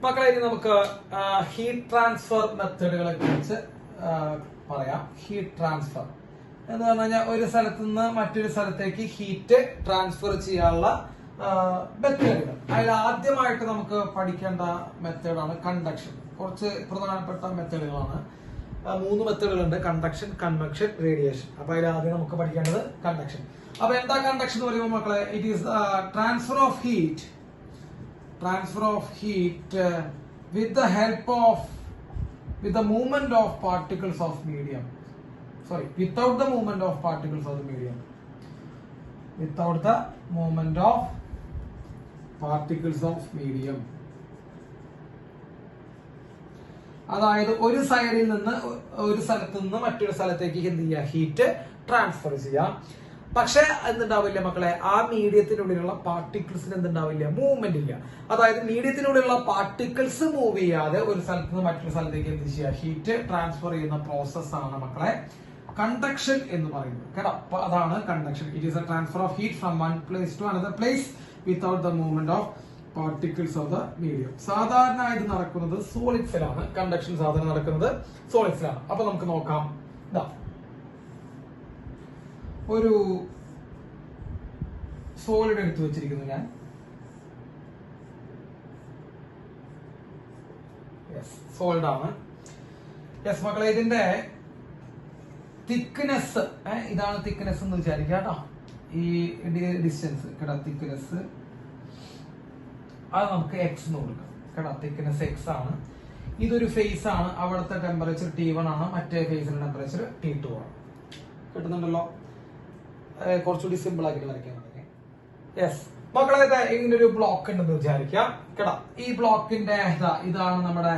മക്കളെ ഇനി നമുക്ക് ഹീറ്റ് ട്രാൻസ്ഫർ മെത്തേഡുകളെ കുറിച്ച് പറയാം. ഹീറ്റ് ട്രാൻസ്ഫർ എന്ന് പറഞ്ഞു കഴിഞ്ഞാൽ ഒരു സ്ഥലത്ത് നിന്ന് മറ്റൊരു സ്ഥലത്തേക്ക് ഹീറ്റ് ട്രാൻസ്ഫർ ചെയ്യാനുള്ള മെത്തേഡുകൾ. അതിൽ ആദ്യമായിട്ട് നമുക്ക് പഠിക്കേണ്ട മെത്തേഡാണ് കണ്ടക്ഷൻ. കുറച്ച് പ്രധാനപ്പെട്ട മെത്തേഡുകളാണ്. 3 മെത്തേഡുകളുണ്ട്: കണ്ടക്ഷൻ, കൺവെക്ഷൻ, റേഡിയേഷൻ. അപ്പൊ അതിൽ ആദ്യം നമുക്ക് പഠിക്കേണ്ടത് കണ്ടക്ഷൻ. അപ്പൊ എന്താ കണ്ടക്ഷൻ എന്ന് പറയുമ്പോൾ മക്കളെ, it is transfer of heat with the help of with the movement of particles of medium. Sorry, without the movement of particles of the medium. Without the movement of particles of medium. അതായത് ഒരു സൈഡിൽ നിന്ന് ഒരു സ്ഥലത്ത് നിന്ന് മറ്റൊരു സ്ഥലത്തേക്ക് എന്ത് ചെയ്യുക, ഹീറ്റ് ട്രാൻസ്ഫർ ചെയ്യാം. പക്ഷെ എന്തുണ്ടാവില്ല മക്കളെ, ആ മീഡിയത്തിനുള്ളിലുള്ള പാർട്ടിക്കിൾസിന് എന്തുണ്ടാവില്ല, മൂവ്മെന്റ് ഇല്ല. അതായത് മീഡിയത്തിനുള്ളിലുള്ള പാർട്ടിക്കിൾസ് മൂവ് ചെയ്യാതെ ഒരു സ്ഥലത്ത് നിന്ന് മറ്റൊരു സ്ഥലത്തേക്ക് എന്ത് ചെയ്യുക, ഹീറ്റ് ട്രാൻസ്ഫർ ചെയ്യുന്ന പ്രോസസ് ആണ് മക്കളെ കണ്ടക്ഷൻ എന്ന് പറയുന്നത്. കേട്ടോ, അപ്പൊ അതാണ് conduction. It is a transfer of heat from one place to another place without the movement of particles of the medium. സാധാരണ ഇത് നടക്കുന്നത് സോളിഡ്സിലാണ്. കണ്ടക്ഷൻ സാധാരണ നടക്കുന്നത് സോളിഡ്സിലാണ്. അപ്പൊ നമുക്ക് നോക്കാം. ഇതാ ഒരു സോളിഡ് എടുത്തു വെച്ചിരിക്കുന്നു ഞാൻ. സോളിഡ് ആണ്. യെസ് മക്കളെ, ഇതിന്റെ തിക്നെസ്, ഇതാണ് തിക്നെസ് എന്ന് വിചാരിക്കുക കേട്ടോ. ഈ ഡിസ്റ്റൻസ് കേട്ടോ, തിക്നെസ് അത് നമുക്ക് എക്സ് എന്ന് കൊടുക്കാം കേട്ടോ. തിക്നെസ് എക്സ് ആണ്. ഇതൊരു ഫേസ് ആണ്. അവിടുത്തെ ടെമ്പറേച്ചർ T1 ആണ്, മറ്റേ ഫേസിന്റെ ടെമ്പറേച്ചർ T2 ആണ്. കിട്ടുന്നുണ്ടല്ലോ? കുറച്ചുകൂടി സിമ്പിൾ ആക്കിയിട്ട് വരയ്ക്കാൻ തുടങ്ങി. യെസ് മക്കളെ, ഇങ്ങനെ ഒരു ബ്ലോക്ക് ഉണ്ടെന്ന് വിചാരിക്കാം കേട്ടോ. ഈ ബ്ലോക്കിന്റെ ഇതാണ് നമ്മുടെ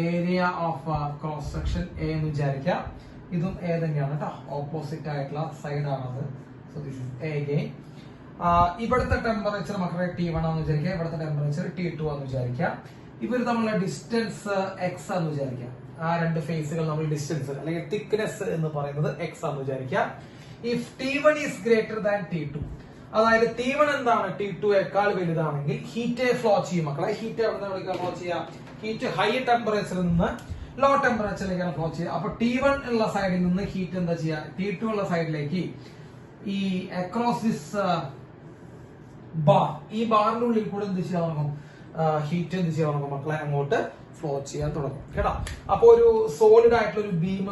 area of cross section A എന്ന് വിചാരിക്കാം. ഇതും എ തന്നെയാണ് കേട്ടോ. ഓപ്പോസിറ്റ് ആയിട്ടുള്ള സൈഡ് ആണത്. So this is A again. ഇവിടുത്തെ ടെമ്പറേച്ചർ മക്കളെ T1 ആണെന്ന് വിചാരിക്കുക. ഇവിടുത്തെ ടെമ്പറേച്ചർ T2 ആണെന്ന് വിചാരിക്കാം. ഇവർ തമ്മിലുള്ള ഡിസ്റ്റൻസ് എക്സ് ആണെന്ന് വിചാരിക്കാം. ആ രണ്ട് ഫേസുകൾ നമ്മൾ ഡിസ്റ്റൻസ് അല്ലെങ്കിൽ തിക്നെസ് എന്ന് പറയുന്നത് എക്സ് ആണെന്ന് വിചാരിക്കാം. If T1 is greater than T2, അതായത് T1 എന്താണ് T2 വലുതാണെങ്കിൽ ഹീറ്റ് ഫ്ലോ ചെയ്യും മക്കളെ. ഹീറ്റ് എവിടെ നിന്ന് ഫ്ലോ ചെയ്യാം? ഹീറ്റ് ഹൈ ടെമ്പറേച്ചറിൽ നിന്ന് ലോ ടെമ്പറേച്ചറിലേക്കാണ് ഫ്ലോ ചെയ്യുക. അപ്പൊ T1 ഉള്ള സൈഡിൽ നിന്ന് ഹീറ്റ് എന്താ ചെയ്യുക, T2 ഉള്ള സൈഡിലേക്ക് ഈ അക്രോസ് ദിസ് ബാർ, ഈ ബാറിന്റെ ഉള്ളിൽ കൂടെ എന്ത് ചെയ്യാൻ തുടങ്ങും, ഹീറ്റ് എന്ത് ചെയ്യാൻ തുടങ്ങും മക്കളെ, അങ്ങോട്ട് ഫ്ലോ ചെയ്യാൻ തുടങ്ങും കേട്ടോ. അപ്പൊ ഒരു സോളിഡ് ആയിട്ടുള്ള ഒരു ബീം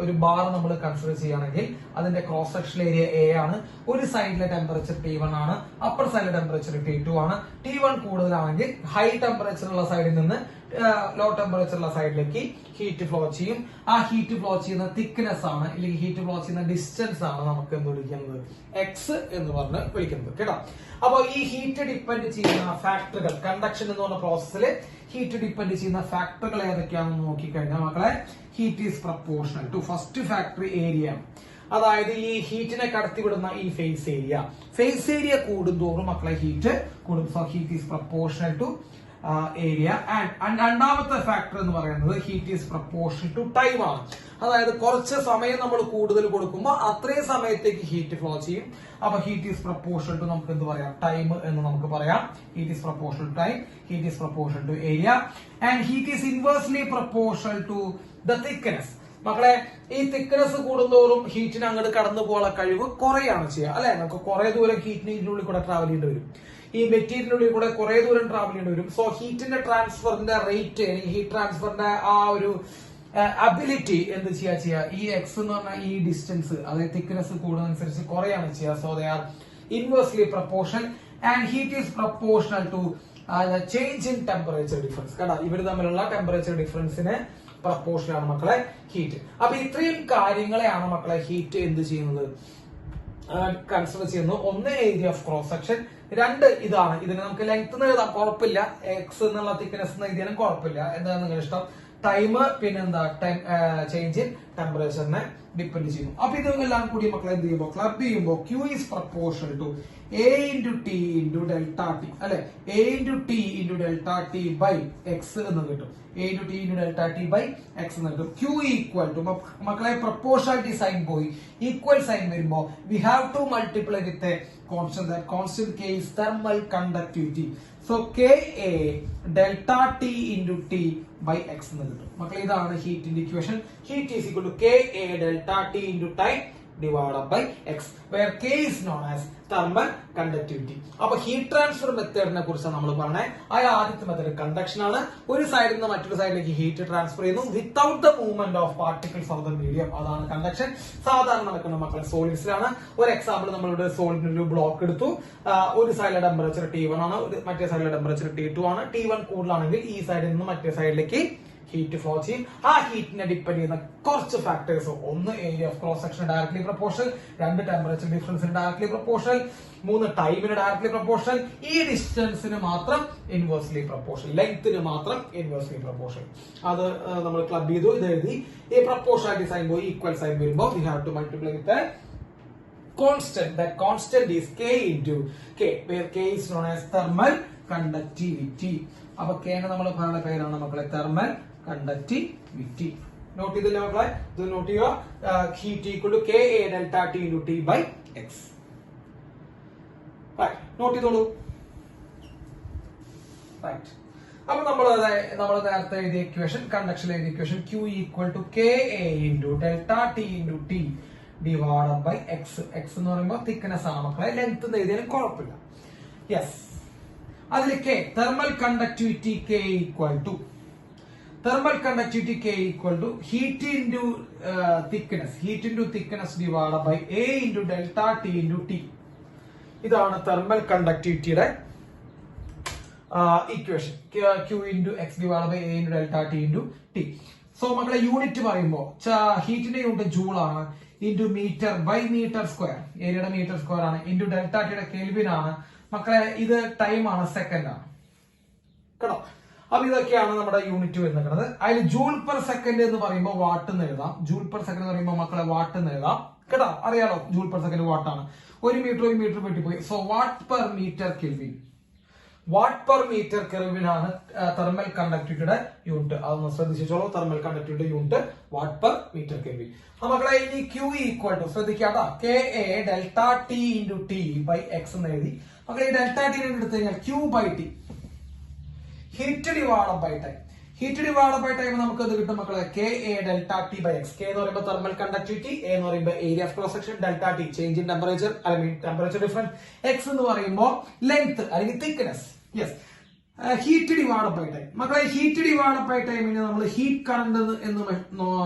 ഒരു ബാർ നമ്മൾ കൺസിഡർ ചെയ്യുകയാണെങ്കിൽ അതിന്റെ ക്രോസ് സെക്ഷൻ ഏരിയ എ ആണ്. ഒരു സൈഡിലെ ടെമ്പറേച്ചർ T1 ആണ്, അപ്പർ സൈഡിലെ ടെമ്പറേച്ചർ T2 ആണ്. T1 കൂടുതലാണെങ്കിൽ ഹൈ ടെമ്പറേച്ചർ ഉള്ള സൈഡിൽ നിന്ന് ലോ ടെമ്പറേച്ചർ ഉള്ള സൈഡിലേക്ക് ഹീറ്റ് ഫ്ലോ ചെയ്യും. ആ ഹീറ്റ് ഫ്ലോ ചെയ്യുന്ന തിക്നെസ് ആണ്, അല്ലെങ്കിൽ ഹീറ്റ് ഫ്ലോ ചെയ്യുന്ന ഡിസ്റ്റൻസ് ആണ് നമുക്ക് എന്ത് വിളിക്കുന്നത്, എക്സ് എന്ന് പറഞ്ഞ് വിളിക്കുന്നത് കേട്ടോ. അപ്പൊ ഈ ഹീറ്റ് ഡിപ്പെൻഡ് ചെയ്യുന്ന ഫാക്ടറുകൾ, കണ്ടക്ഷൻ എന്ന് പറഞ്ഞ പ്രോസസ്സിൽ ഹീറ്റ് ഡിപ്പെൻഡ് ചെയ്യുന്ന ഫാക്ടറുകൾ ഏതൊക്കെയാണെന്ന് നോക്കിക്കഴിഞ്ഞാൽ മക്കളെ, heat is proportional to first factor area. അതായത് ഈ ഹീറ്റിനെ കടത്തിവിടുന്ന ഈ ഫേസ് ഏരിയ കൂടുന്തോറും മക്കളെ ഹീറ്റ് കൂടും. So heat is proportional to area. And രണ്ടാമത്തെ ഫാക്ടർ എന്ന് പറയുന്നത് heat is proportional to time ആണ്. അതായത് കുറച്ച് സമയം നമ്മൾ കൂടുതൽ കൊടുക്കുമ്പോൾ അത്രയും സമയത്തേക്ക് ഹീറ്റ് ഫ്ലോ ചെയ്യും. അപ്പൊ ഹീറ്റ് ഈസ് പ്രപ്പോർഷണൽ ടു നമുക്ക് എന്ത് പറയാം, ടൈം എന്ന് നമുക്ക് പറയാം. Heat is proportional to time, heat is proportional to area, and heat is inversely proportional to the thickness. മക്കളെ, ഈ തിക്നെസ് കൂടുന്തോറും ഹീറ്റിന് അങ്ങോട്ട് കടന്നു പോകാനുള്ള കഴിവ് കുറയാണ് ചെയ്യുക അല്ലെ. നമുക്ക് കുറെ ദൂരം ഹീറ്റിന് ഇതിനുള്ളിൽ കൂടെ ട്രാവൽ ചെയ്യേണ്ടി വരും. ഈ മെറ്റീരിയലിനുള്ളിൽ കൂടെ കുറെ ദൂരം ട്രാവൽ ചെയ്യേണ്ടി വരും. സോ ഹീറ്റിന്റെ ട്രാൻസ്ഫറിന്റെ റേറ്റ്, ഹീറ്റ് ട്രാൻസ്ഫറിന്റെ ആ ഒരു അബിലിറ്റി എന്ത് ചെയ്യുക, ഈ എക്സ് എന്ന് പറഞ്ഞാൽ ഈ ഡിസ്റ്റൻസ്, അതായത് തിക്നെസ് കൂടുന്നതനുസരിച്ച് കുറയാണ് ചെയ്യുക. So they are inversely proportional and heat is proportional to change in temperature difference. കേട്ടോ, ഇവർ തമ്മിലുള്ള ടെമ്പറേച്ചർ ഡിഫറൻസിന് പ്രപ്പോർഷണൽ ആണ് മക്കളെ ഹീറ്റ്. അപ്പൊ ഇത്രയും കാര്യങ്ങളെയാണ് മക്കളെ ഹീറ്റ് എന്ത് ചെയ്യുന്നത്, കൺസിഡർ ചെയ്യുന്നത്. ഒന്ന് ഏരിയ ഓഫ് ക്രോസ് സെക്ഷൻ, രണ്ട് ഇതാണ്. ഇതിന് നമുക്ക് ലെങ്ത് എഴുതാം, കുഴപ്പമില്ല. എക്സ് എന്നുള്ള തിക്നെസ് എഴുതിയാലും കുഴപ്പമില്ല. എന്താണ് നിങ്ങളുടെ ഇഷ്ടം? ടൈം, പിന്നെന്താ ചേഞ്ച് ഇൻ ടെമ്പറേച്ചറിനെ ഡിപ്പെൻഡ് ചെയ്യുന്നു. അപ്പൊ ഇതെല്ലാം കൂടി മക്കളെ എന്ത് ചെയ്യുമ്പോൾ ക്ലബ് ചെയ്യുമ്പോൾ Q is proportional to A into T into delta T അല്ലെ. A into T into delta T by X എന്ന് കിട്ടും. A into T into delta T by X എന്ന് കിട്ടും. Q equal to മക്കളെ പ്രപ്പോർഷണാലിറ്റി സൈൻ പോയി, equal sign വരുമ്പോ we have to multiply with a constant. That constant K is thermal conductivity. So Ka delta T into T by X എന്ന് കിട്ടും. മക്കളെ ഇതാണ് ഹീറ്റിന്റെ equation. Heat is equal to K A delta T into time divided by x, where k is known as thermal conductivity. അപ്പൊ heat transfer മെത്തേഡിനെ കുറിച്ച് നമ്മൾ പറഞ്ഞേ. അതിൽ ആദ്യത്തെ മെത്തേഡ് കണ്ടക്ഷൻ ആണ്. ഒരു സൈഡിൽ നിന്ന് മറ്റൊരു സൈഡിലേക്ക് ഹീറ്റ് ട്രാൻസ്ഫർ ചെയ്യുന്നു without the movement of particles of the medium. അതാണ് കണ്ടക്ഷൻ. സാധാരണ നടക്കുന്ന മക്കളെ സോളിഡ്സിലാണ്. ഒരു എക്സാമ്പിൾ നമ്മളിവിടെ സോളിഡിന് ഒരു ബ്ലോക്ക് എടുത്തു. ഒരു സൈഡിലെ ടെമ്പറേച്ചർ T1 ആണ്, മറ്റേ സൈഡിലെ ടെമ്പറേച്ചർ T2 ആണ്. T1 കൂടുതലാണെങ്കിൽ ഈ സൈഡിൽ നിന്ന് മറ്റേ സൈഡിലേക്ക് ഹീറ്റ് ഫ്ലോ ചെയ്യും. ആ ഹീറ്റിനെ ഡിപ്പെൻഡ് ചെയ്യുന്ന കുറച്ച് ഫാക്ടേഴ്സ്, ഒന്ന് area of cross section directly proportional, രണ്ട് ടെമ്പറേച്ചർ ഡിഫറൻസിന് ഡയറക്ട്ലി പ്രൊപ്പോർഷണൽ, മൂന്ന് ടൈമിന് ഡയറക്ട്ലി പ്രൊപ്പോർഷണൽ, ഈ ഡിസ്റ്റൻസിന് മാത്രം ഇൻവേഴ്സ്ലി പ്രൊപ്പോർഷണൽ, ലെങ്ത്തിന് മാത്രം ഇൻവേഴ്സ്ലി പ്രൊപ്പോർഷണൽ. അത് നമ്മൾ ക്ലബ് ചെയ്തു, ഇത് എഴുതി. ഈ പ്രൊപ്പോർഷണാലിറ്റി സൈൻ പോയി ഈക്വൽ സൈൻ വരുമ്പോൾ we have to multiply with constant. That constant is k into k, where k is known as thermal conductivity. അപ്പൊ k നെ നമ്മൾ പറയുന്ന പേരാണ് മക്കളെ തെർമൽ കണ്ടക്ടിവിറ്റി. നോട്ട് ചെയ്തില്ല മക്കളെ? ഇത് നോട്ട് ചെയ്യുക. Heat equal to K A delta T into T by X. Note ചെയ്തോളൂ. റൈറ്റ്. അപ്പൊ നമ്മൾ നേരത്തെ എഴുതിയ ഇക്വേഷൻ, കണ്ടക്ഷൻ എഴുതിയ equation Q equal to K A into delta T into T divided by X. X എന്ന് പറയുമ്പോൾ thickness ആണ് മക്കളെ. ലെങ്ത് എഴുതിയാലും കുഴപ്പമില്ല. യെസ്. അതിൽ K thermal conductivity K equal to heat into thickness divided by A into delta T into T. ഇതാണ് thermal കണ്ടക്ടിവിറ്റിയുടെ equation. Q into X divided by A into delta T into T. So മക്കളെ unit പറയുമ്പോൾ ഹീറ്റിന്റെ unit joule ആണ്, into metre by metre square, ഏരിയയുടെ metre square ആണ്, into delta ടിയുടെ kelvin ആണ് മക്കളെ. ഇത് ടൈം ആണ്, സെക്കൻഡ് ആണ് കേട്ടോ. അപ്പൊ ഇതൊക്കെയാണ് നമ്മുടെ യൂണിറ്റ് വരുന്നത്. അതിൽ ജൂൾ പെർ സെക്കൻഡ് എന്ന് പറയുമ്പോൾ വാട്ട് എന്ന് എഴുതാം. ജൂൾ പെർ സെക്കൻഡ് എന്ന് പറയുമ്പോൾ മക്കളെ വാട്ട് എന്ന് എഴുതാം കേട്ടോ. അറിയാലോ ജൂൾ പെർ സെക്കൻഡ് വാട്ട് ആണ്. ഒരു മീറ്റർ വെട്ടിപ്പോയി. So watt per metre kelvin. Watt per metre kelvin ആണ് തെർമൽ കണ്ടക്ടിവിറ്റിയുടെ യൂണിറ്റ്. അതൊന്ന് ശ്രദ്ധിച്ചോളൂ. Thermal conductivity unit watt per metre kelvin. മക്കളെ ഇനി Q ഈക്വൽ ടു ശ്രദ്ധിക്കാട്ടോ K A delta T into T by X എന്ന് എഴുതി. മക്കളെ ഈ ഡെൽറ്റ ടി എടുത്തു കഴിഞ്ഞാൽ Q by T, heat divided by time. Heat divided by time നമുക്ക് ഇത് കിട്ടും മക്കളെ K A delta T by X. K എന്ന് പറയുമ്പോൾ തെർമൽ കണ്ടക്ടിവിറ്റി, എ എന്ന് പറയുമ്പോൾ area of cross section, delta T change in temperature അല്ലെങ്കിൽ ടെമ്പറേച്ചർ ഡിഫറൻസ്, എക്സ് എന്ന് പറയുമ്പോൾ ലെങ്ത് അല്ലെങ്കിൽ thickness. Yes. Heat divided by time. മക്കളെ ഹീറ്റ് ഡിവൈഡഡ് ബൈ ടൈമിന് നമ്മൾ ഹീറ്റ് കറണ്ട് എന്ന്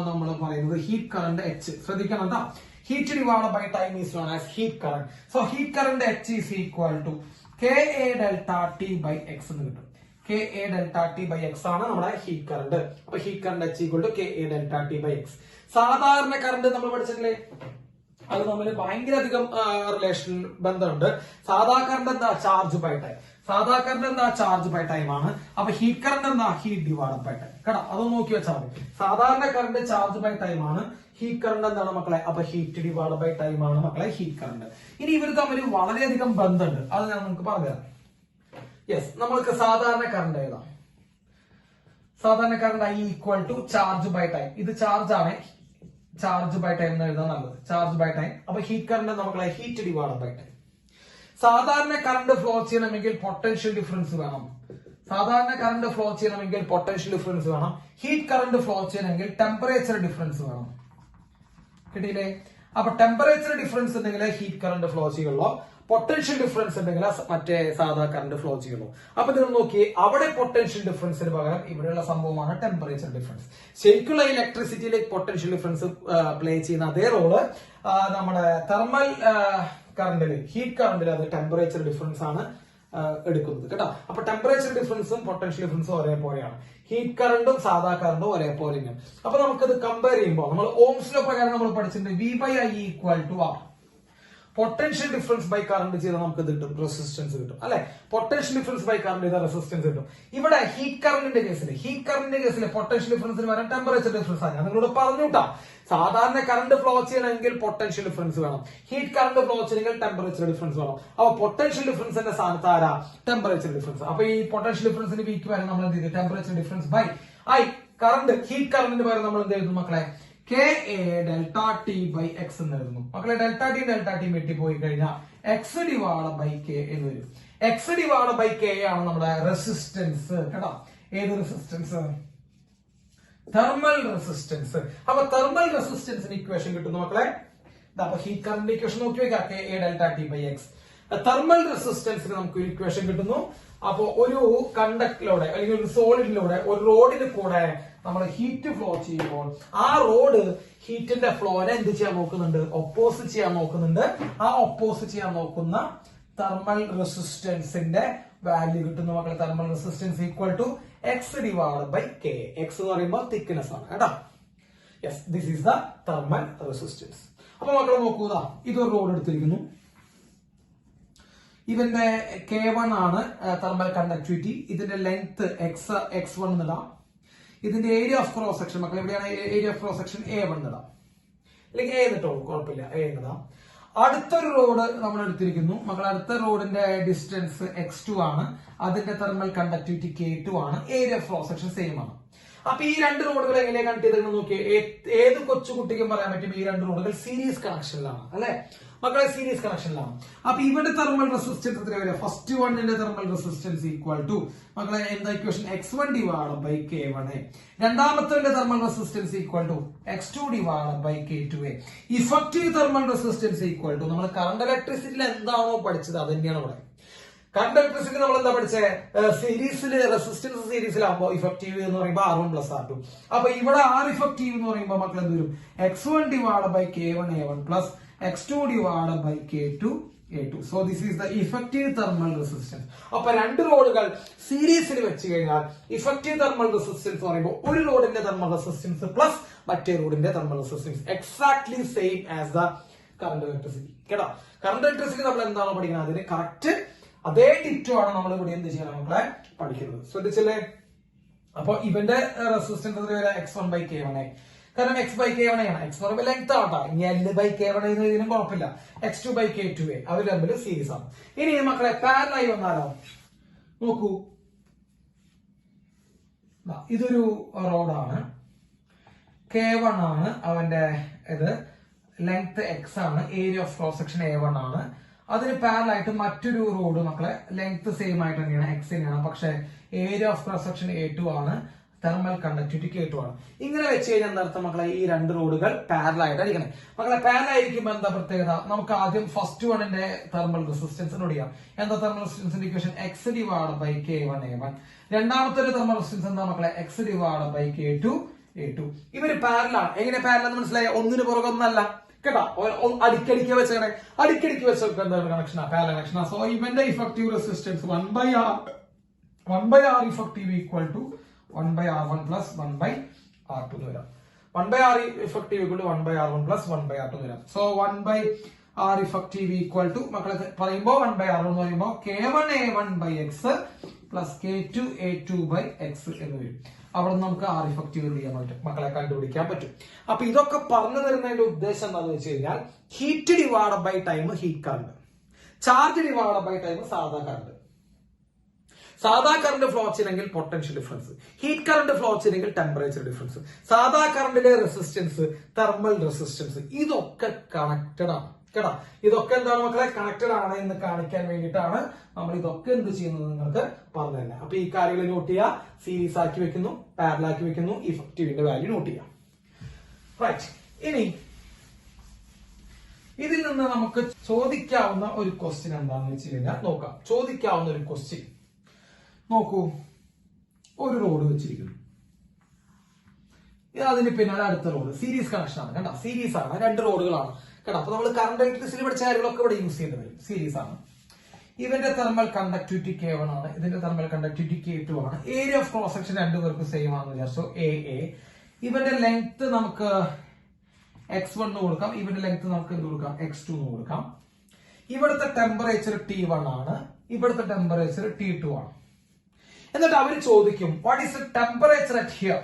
നമ്മൾ പറയുന്നത് ഹീറ്റ് കറണ്ട് എച്ച്. ശ്രദ്ധിക്കണം കേട്ടോ. Heat divided by time is known as heat current. So heat current H is equal to K A delta T by X എന്ന് കിട്ടും. K A delta T by X ആണ് നമ്മുടെ heat current. അപ്പൊ heat current H equal to K A delta T by X. സാധാരണ current നമ്മൾ പഠിച്ചിട്ടില്ലേ? അത് തമ്മിൽ ഭയങ്കര അധികം റിലേഷൻ ബന്ധമുണ്ട്. സാധാ കറണ്ട് എന്താ? Charge by time. സാധാ കറണ്ട് എന്താ? ചാർജ് ബൈ ടൈം ആണ്. അപ്പൊ ഹീറ്റ് കറണ്ട് എന്താ? ഹീറ്റ് ഡിവൈഡഡ് ബൈ ടൈം കേട്ടോ. അതൊന്ന് നോക്കി വെച്ചാൽ മതി. സാധാരണ കറണ്ട് ചാർജ് ബൈ ടൈം ആണ്. ഹീറ്റ് കറണ്ട് എന്താണ് മക്കളെ? അപ്പൊ ഹീറ്റ് ഡിവൈഡഡ് ബൈ ടൈം ആണ് മക്കളെ ഹീറ്റ് കറണ്ട്. ഇനി ഇവർ തമ്മിൽ വളരെയധികം ബന്ധമുണ്ട്. അത് ഞാൻ നിങ്ങൾക്ക് പറഞ്ഞുതരാം. യെസ്. നമ്മൾക്ക് സാധാരണ കറണ്ട് എഴുതാം. സാധാരണ current I equal to charge by time. ഇത് ചാർജ് ആണ്. ചാർജ് ബൈ ടൈം എന്ന് എഴുതാൻ നല്ലത്. Charge by time. അപ്പൊ ഹീറ്റ് കറണ്ട് നമുക്കുള്ള ഹീറ്റ് ഡിവൈഡഡ് ബൈ ടൈം. സാധാരണ കറണ്ട് ഫ്ലോ ചെയ്യണമെങ്കിൽ പൊട്ടൻഷ്യൽ ഡിഫറൻസ് വേണം. സാധാരണ കറണ്ട് ഫ്ലോ ചെയ്യണമെങ്കിൽ പൊട്ടൻഷ്യൽ ഡിഫറൻസ് വേണം. ഹീറ്റ് കറണ്ട് ഫ്ലോ ചെയ്യണമെങ്കിൽ ടെമ്പറേച്ചർ ഡിഫറൻസ് വേണം. കിട്ടിയില്ലേ? അപ്പൊ ടെമ്പറേച്ചർ ഡിഫറൻസ് ഉണ്ടെങ്കിൽ ഹീറ്റ് കറണ്ട് ഫ്ലോ ചെയ്യുള്ളൂ. പൊട്ടൻഷ്യൽ ഡിഫറൻസ് ഉണ്ടെങ്കിൽ മറ്റേ സാധാ കറണ്ട് ഫ്ലോ ചെയ്യുള്ളൂ. അപ്പൊ നിങ്ങൾ നോക്കി, അവിടെ പൊട്ടൻഷ്യൽ ഡിഫറൻസിന് പകരം ഇവിടെയുള്ള സംഭവമാണ് ടെമ്പറേച്ചർ ഡിഫറൻസ്. ശരിക്കുള്ള ഇലക്ട്രിസിറ്റിയിലേക്ക് പൊട്ടൻഷ്യൽ ഡിഫറൻസ് പ്ലേ ചെയ്യുന്ന അതേ റോള് നമ്മുടെ തെർമൽ കറണ്ടില്, ഹീറ്റ് കറണ്ടിൽ അത് ടെമ്പറേച്ചർ ഡിഫറൻസ് ആണ് എടുക്കുന്നത് കേട്ടോ. അപ്പൊ ടെമ്പറേച്ചർ ഡിഫറൻസും പൊട്ടൻഷ്യൽ ഡിഫറൻസും ഒരേപോലെയാണ്. ഹീറ്റ് കറണ്ടും സാധാ കറണ്ടും ഒരേപോലെയാണ്. അപ്പൊ നമുക്കത് കമ്പയർ ചെയ്യുമ്പോൾ നമ്മൾ ഓംസ് ലോ പ്രകാരം നമ്മൾ പഠിച്ചിട്ടുണ്ട് V by I equal to R. Potential difference by current ചെയ്താൽ നമുക്ക് ഇത് കിട്ടും, റെസിസ്റ്റൻസ് കിട്ടും അല്ലെ. പൊട്ടൻഷ്യൽ ഡിഫറൻസ് ബൈ കറണ്ട് ചെയ്താൽ റെസിസ്റ്റൻസ് കിട്ടും. ഇവിടെ ഹീറ്റ് കറണ്ടിന്റെ കേസിൽ പൊട്ടൻഷ്യൽ ഡിഫറൻസിന് വരാൻ ടെമ്പറേച്ചർ ഡിഫറൻസ് ആണ്. ഞാൻ നിങ്ങളോട് പറഞ്ഞുട്ടാ, സാധാരണ കറണ്ട് ഫ്ലോ ചെയ്യണമെങ്കിൽ പൊട്ടൻഷ്യൽ ഡിഫറൻസ് വേണം. ഹീറ്റ് കറണ്ട് ഫ്ലോ ചെയ്യണമെങ്കിൽ ടെമ്പറേച്ചർ ഡിഫറൻസ് വേണം. അപ്പൊ പൊട്ടൻഷ്യൽ ഡിഫറൻസിന്റെ സ്ഥാനത്ത് ആരാ? Temperature difference. അപ്പൊ ഈ പൊട്ടൻഷ്യൽ ഡിഫറൻസിന് വീക്ക് വരാൻ നമ്മൾ എന്ത് ചെയ്തു? Temperature difference by I. Current heat കറണ്ടിന് പകരം നമ്മൾ എന്ത് എഴുതും മക്കളെ? K A delta T by X എന്ന് എഴുതുന്നു മക്കളെ. ഡെൽറ്റ ടി വെട്ടി പോയി കഴിഞ്ഞാൽ എക്സ് ഡിവൈഡ് ബൈ കെ എന്ന് വരും. എക്സ് ഡിവൈഡ് ബൈ കെ ആണ് നമ്മുടെ റെസിസ്റ്റൻസ് കേട്ടോ. ഏത് റെസിസ്റ്റൻസ്? Thermal resistance. അപ്പൊ തെർമൽ റെസിസ്റ്റൻസിന് ഇക്വേഷൻ കിട്ടുന്നു മക്കളെ. അപ്പൊ ഹീറ്റ് കറന്റ് ഇക്വേഷൻ നോക്കി വെക്കാം, K A delta T by X. Thermal റെസിസ്റ്റൻസിന് നമുക്ക് ഒരു ഇക്വേഷൻ കിട്ടുന്നു. അപ്പോ ഒരു കണ്ടക്ടിലൂടെ അല്ലെങ്കിൽ ഒരു സോളിഡിലൂടെ ഒരു റോഡിൽ കൂടെ നമ്മൾ ഹീറ്റ് ഫ്ലോ ചെയ്യുമ്പോൾ ആ റോഡ് ഹീറ്റിന്റെ ഫ്ലോനെ എന്ത് ചെയ്യാൻ നോക്കുന്നുണ്ട്? ഒപ്പോസ് ചെയ്യാൻ നോക്കുന്നുണ്ട്. ആ ഒപ്പോസ് ചെയ്യാൻ നോക്കുന്ന തെർമൽ റെസിസ്റ്റൻസിന്റെ വാല്യൂ കിട്ടുന്നു മക്കളെ. Thermal resistance equal to x divide by K. X എന്ന് പറയുമ്പോൾ തിക്നെസ് ആണ് കേട്ടോ. Yes, this is the thermal resistance. അപ്പൊ മക്കളെ നോക്കുക, ഇതൊരു റോഡ് എടുത്തിരിക്കുന്നു. ഇതിന്റെ K1 ആണ് തെർമൽ കണ്ടക്ടിവിറ്റി. ഇതിന്റെ ലെങ്ത് x1 എന്നിടാം. ഇതിന്റെ ഏരിയ ഓഫ് ക്രോസ് സെക്ഷൻ മക്കളെ എവിടെയാണ്? Area of cross section A1 എന്നിടാം, അല്ലെങ്കിൽ A എന്നിട്ടോളൂ, കുഴപ്പമില്ല, A എന്നിടാം. അടുത്തൊരു റോഡ് നമ്മൾ എടുത്തിരിക്കുന്നു മക്കളെ. അടുത്ത റോഡിന്റെ ഡിസ്റ്റൻസ് x2 ആണ്. അതിന്റെ തെർമൽ കണ്ടക്ടിവിറ്റി K2 ആണ്. Area of cross section same ആണ്. അപ്പൊ ഈ രണ്ട് റോഡുകൾ എങ്ങനെയാണ് കണക്ട് ചെയ്തിരുന്നത് നോക്കിയേ. ഏത് കൊച്ചുകുട്ടിക്കും പറയാൻ പറ്റും ഈ രണ്ട് റോഡുകൾ സീരീസ് കണക്ഷനിലാണ് അല്ലെ മക്കളെ? സീരീസ് കണക്ഷനിലാണ്. അപ്പൊ ഇവിടെ തെർമൽ റെസിസ്റ്റൻസ് എത്ര വരിക? ഫസ്റ്റ് വണ്ണിന്റെ തെർമൽ റെസിസ്റ്റൻസ് ഈക്വൽ ടു മക്കളെ എന്താ equation? x1 divide by K1. രണ്ടാമത്തെ thermal resistance equal to x2 divide by K2. Effective thermal resistance equal to നമ്മൾ കറണ്ട് ഇലക്ട്രിസിറ്റിയിൽ എന്താണോ പഠിച്ചത് അത് തന്നെയാണ് ഇവിടെ. കറണ്ട് ഇലക്ട്രിസിറ്റി നമ്മൾ എന്താ പഠിച്ചത്? സീരീസിൽ റെസിസ്റ്റൻസ് സീരീസിലാകുമ്പോൾ ഇഫക്റ്റീവ് എന്ന് പറയുമ്പോൾ R1 പ്ലസ് R2. അപ്പൊ ഇവിടെ R ഇഫക്റ്റീവ് എന്ന് പറയുമ്പോൾ മക്കൾ എന്ത് വരും? x1 divide by K1 A1 plus x2 divided by K2 A2. So this is the effective thermal resistance. അപ്പൊ രണ്ട് റോഡുകൾ സീരീസിൽ വെച്ച് കഴിഞ്ഞാൽ ഇഫക്റ്റീവ് തെർമൽ റെസിസ്റ്റൻസ് എന്ന് പറയുമ്പോൾ ഒരു റോഡിന്റെ തെർമൽ റെസിസ്റ്റൻസ് പ്ലസ് മറ്റേ റോഡിന്റെ thermal resistance exactly same as the current electricity കേട്ടോ. കറണ്ട് ഇലക്ട്രിസിറ്റി നമ്മൾ എന്താണോ പഠിക്കുന്നത് അതിന് കറക്റ്റ് അതേ ഡിറ്റോ ആണ് നമ്മൾ ഇവിടെ എന്ത് ചെയ്യണം മക്കളെ പഠിക്കുന്നത്. ശ്രദ്ധിച്ചല്ലേ? അപ്പൊ ഇവന്റെ റെസിസ്റ്റൻസ് x1 by K1. കാരണം x by K1 ആണ്. x എന്ന് പറയുമ്പോൾ ലെങ്ത് ആവട്ടെ. ഇനി L by K1 എന്നതിനും കുഴപ്പമില്ല. x2 by K2 അവർ തമ്മിൽ സീരീസ് ആണ്. ഇനി മക്കളെ പാരലൽ വന്നാലോ നോക്കൂ. ഇതൊരു റോഡാണ്. K1 ആണ് അവന്റെ ഇത്, ലെങ്ത് x ആണ്, area of cross section A1 ആണ്. അതിന് പാരലൽ ആയിട്ട് മറ്റൊരു റോഡ് മക്കളെ ലെങ്ത് സെയിം ആയിട്ട് തന്നെയാണ്, x തന്നെയാണ്, പക്ഷെ area of cross section A2 ആണ്, തെർമൽ കണ്ടക്ടിവിറ്റി K2 ആണ്. ഇങ്ങനെ വെച്ച് കഴിഞ്ഞാൽ എന്താർത്ഥം മക്കളെ? ഈ രണ്ട് റോഡുകൾ പാരലൽ ആയിട്ട് അടിക്കണം മക്കളെ. പാരലൽ ആയിരിക്കുമ്പോൾ എന്താ പ്രത്യേകത? നമുക്ക് ആദ്യം ഫസ്റ്റ് വണ്ണിന്റെ തെർമൽ റെസിസ്റ്റൻസ് നോടിയാം. എന്താ തെർമൽ റെസിസ്റ്റൻസിന്റെ equation? x divide by K1 A1. രണ്ടാമത്തെ തെർമൽ റെസിസ്റ്റൻസ് എന്താ മക്കളെ? x divide by K2 A2. ഇവര് പാരലൽ ആണ്. എങ്ങനെ പാരലൽ മനസ്സിലായ? ഒന്നിന് പുറകെ ഒന്നല്ല കേട്ടോ. അടിക്കടിക്ക് വെച്ചേ, അടിക്കടിക്ക് വെച്ചൊക്കെ എന്താണ് കണക്ഷനാ? പാരലൽ കണക്ഷനാ. സോ ഇവന്റെ effective resistance 1 by R effective equal to 1 by R1 plus 1 by R2 എന്ന് വരാം. 1 by R effective equal to 1 by R1 plus 1 by R2 എന്ന് വരാം. So 1 by R effective equal to മക്കളെ പറയുമ്പോൾ 1 by R1 എന്ന് പറയുമ്പോൾ K1 A1 by X plus K2 A2 by X എന്ന് വരും. അവിടെ നമുക്ക് R effective ചെയ്യാൻ പറ്റും മക്കളെ, കണ്ടുപിടിക്കാൻ പറ്റും. അപ്പൊ ഇതൊക്കെ പറഞ്ഞു തരുന്നതിന്റെ ഉദ്ദേശം എന്താണെന്ന് വെച്ച് കഴിഞ്ഞാൽ heat divide by time heat current, charge divide by time സാധാ കറണ്ട്. സാധാ കറണ്ട് ഫ്ലോ ചെയ്യണമെങ്കിൽ potential difference, heat current flow ചെയ്യണമെങ്കിൽ ടെമ്പറേച്ചർ ഡിഫറൻസ്. സാധാ കറണ്ടിലെ റെസിസ്റ്റൻസ്, തെർമൽ റെസിസ്റ്റൻസ്, ഇതൊക്കെ കണക്റ്റഡ് ആണ് കേട്ടോ. ഇതൊക്കെ എന്താണ് മക്കളെ? കണക്റ്റഡ് ആണ് എന്ന് കാണിക്കാൻ വേണ്ടിയിട്ടാണ് നമ്മൾ ഇതൊക്കെ എന്ത് ചെയ്യുന്നത് നിങ്ങൾക്ക് പറഞ്ഞു തന്നെ. അപ്പൊ ഈ കാര്യങ്ങൾ നോട്ട് ചെയ്യുക. സീരീസ് ആക്കി വെക്കുന്നു, പാരലൽ ആക്കി വെക്കുന്നു, ഇഫക്റ്റീവിന്റെ വാല്യൂ നോട്ട് ചെയ്യാം. റൈറ്റ്. ഇനി ഇതിൽ നിന്ന് നമുക്ക് ചോദിക്കാവുന്ന ഒരു ക്വസ്റ്റ്യൻ എന്താണെന്ന് വെച്ച് കഴിഞ്ഞാൽ നോക്കാം. ചോദിക്കാവുന്ന ഒരു ക്വസ്റ്റ്യൻ നോക്കൂ. ഒരു റോഡ് വെച്ചിരിക്കുന്നു, അതിന് പിന്നാലെ അടുത്ത റോഡ്, സീരീസ് കണക്ഷൻ ആണ് കേട്ടോ. സീരീസ് ആണ്, രണ്ട് റോഡുകളാണ് കേട്ടോ. അപ്പൊ നമ്മൾ കറണ്ട് ഇലക്ട്രിസിറ്റി പഠിച്ച കാര്യങ്ങളൊക്കെ ഇവിടെ യൂസ് ചെയ്യേണ്ടി വരും. സീരീസ് ആണ്. ഇവന്റെ തെർമൽ കണ്ടക്ടിവിറ്റി K1 ആണ്, ഇതിന്റെ തെർമൽ കണ്ടക്ടിവിറ്റി K2 ആണ്. ഏരിയ ഓഫ് ക്രോസ് സെക്ഷൻ രണ്ടുപേർക്ക് സെയിം ആണെന്ന് വിചാരിച്ചു, AA. ഇവന്റെ ലെങ്ത് നമുക്ക് x1 എന്ന് കൊടുക്കാം, ഇവന്റെ ലെങ്ത് നമുക്ക് എന്ത് കൊടുക്കാം? x2 എന്ന് കൊടുക്കാം. ഇവിടുത്തെ ടെമ്പറേച്ചർ T1 ആണ്, ഇവിടുത്തെ ടെമ്പറേച്ചർ T2 ആണ്. എന്നിട്ട് അവർ ചോദിക്കും what is the temperature at here.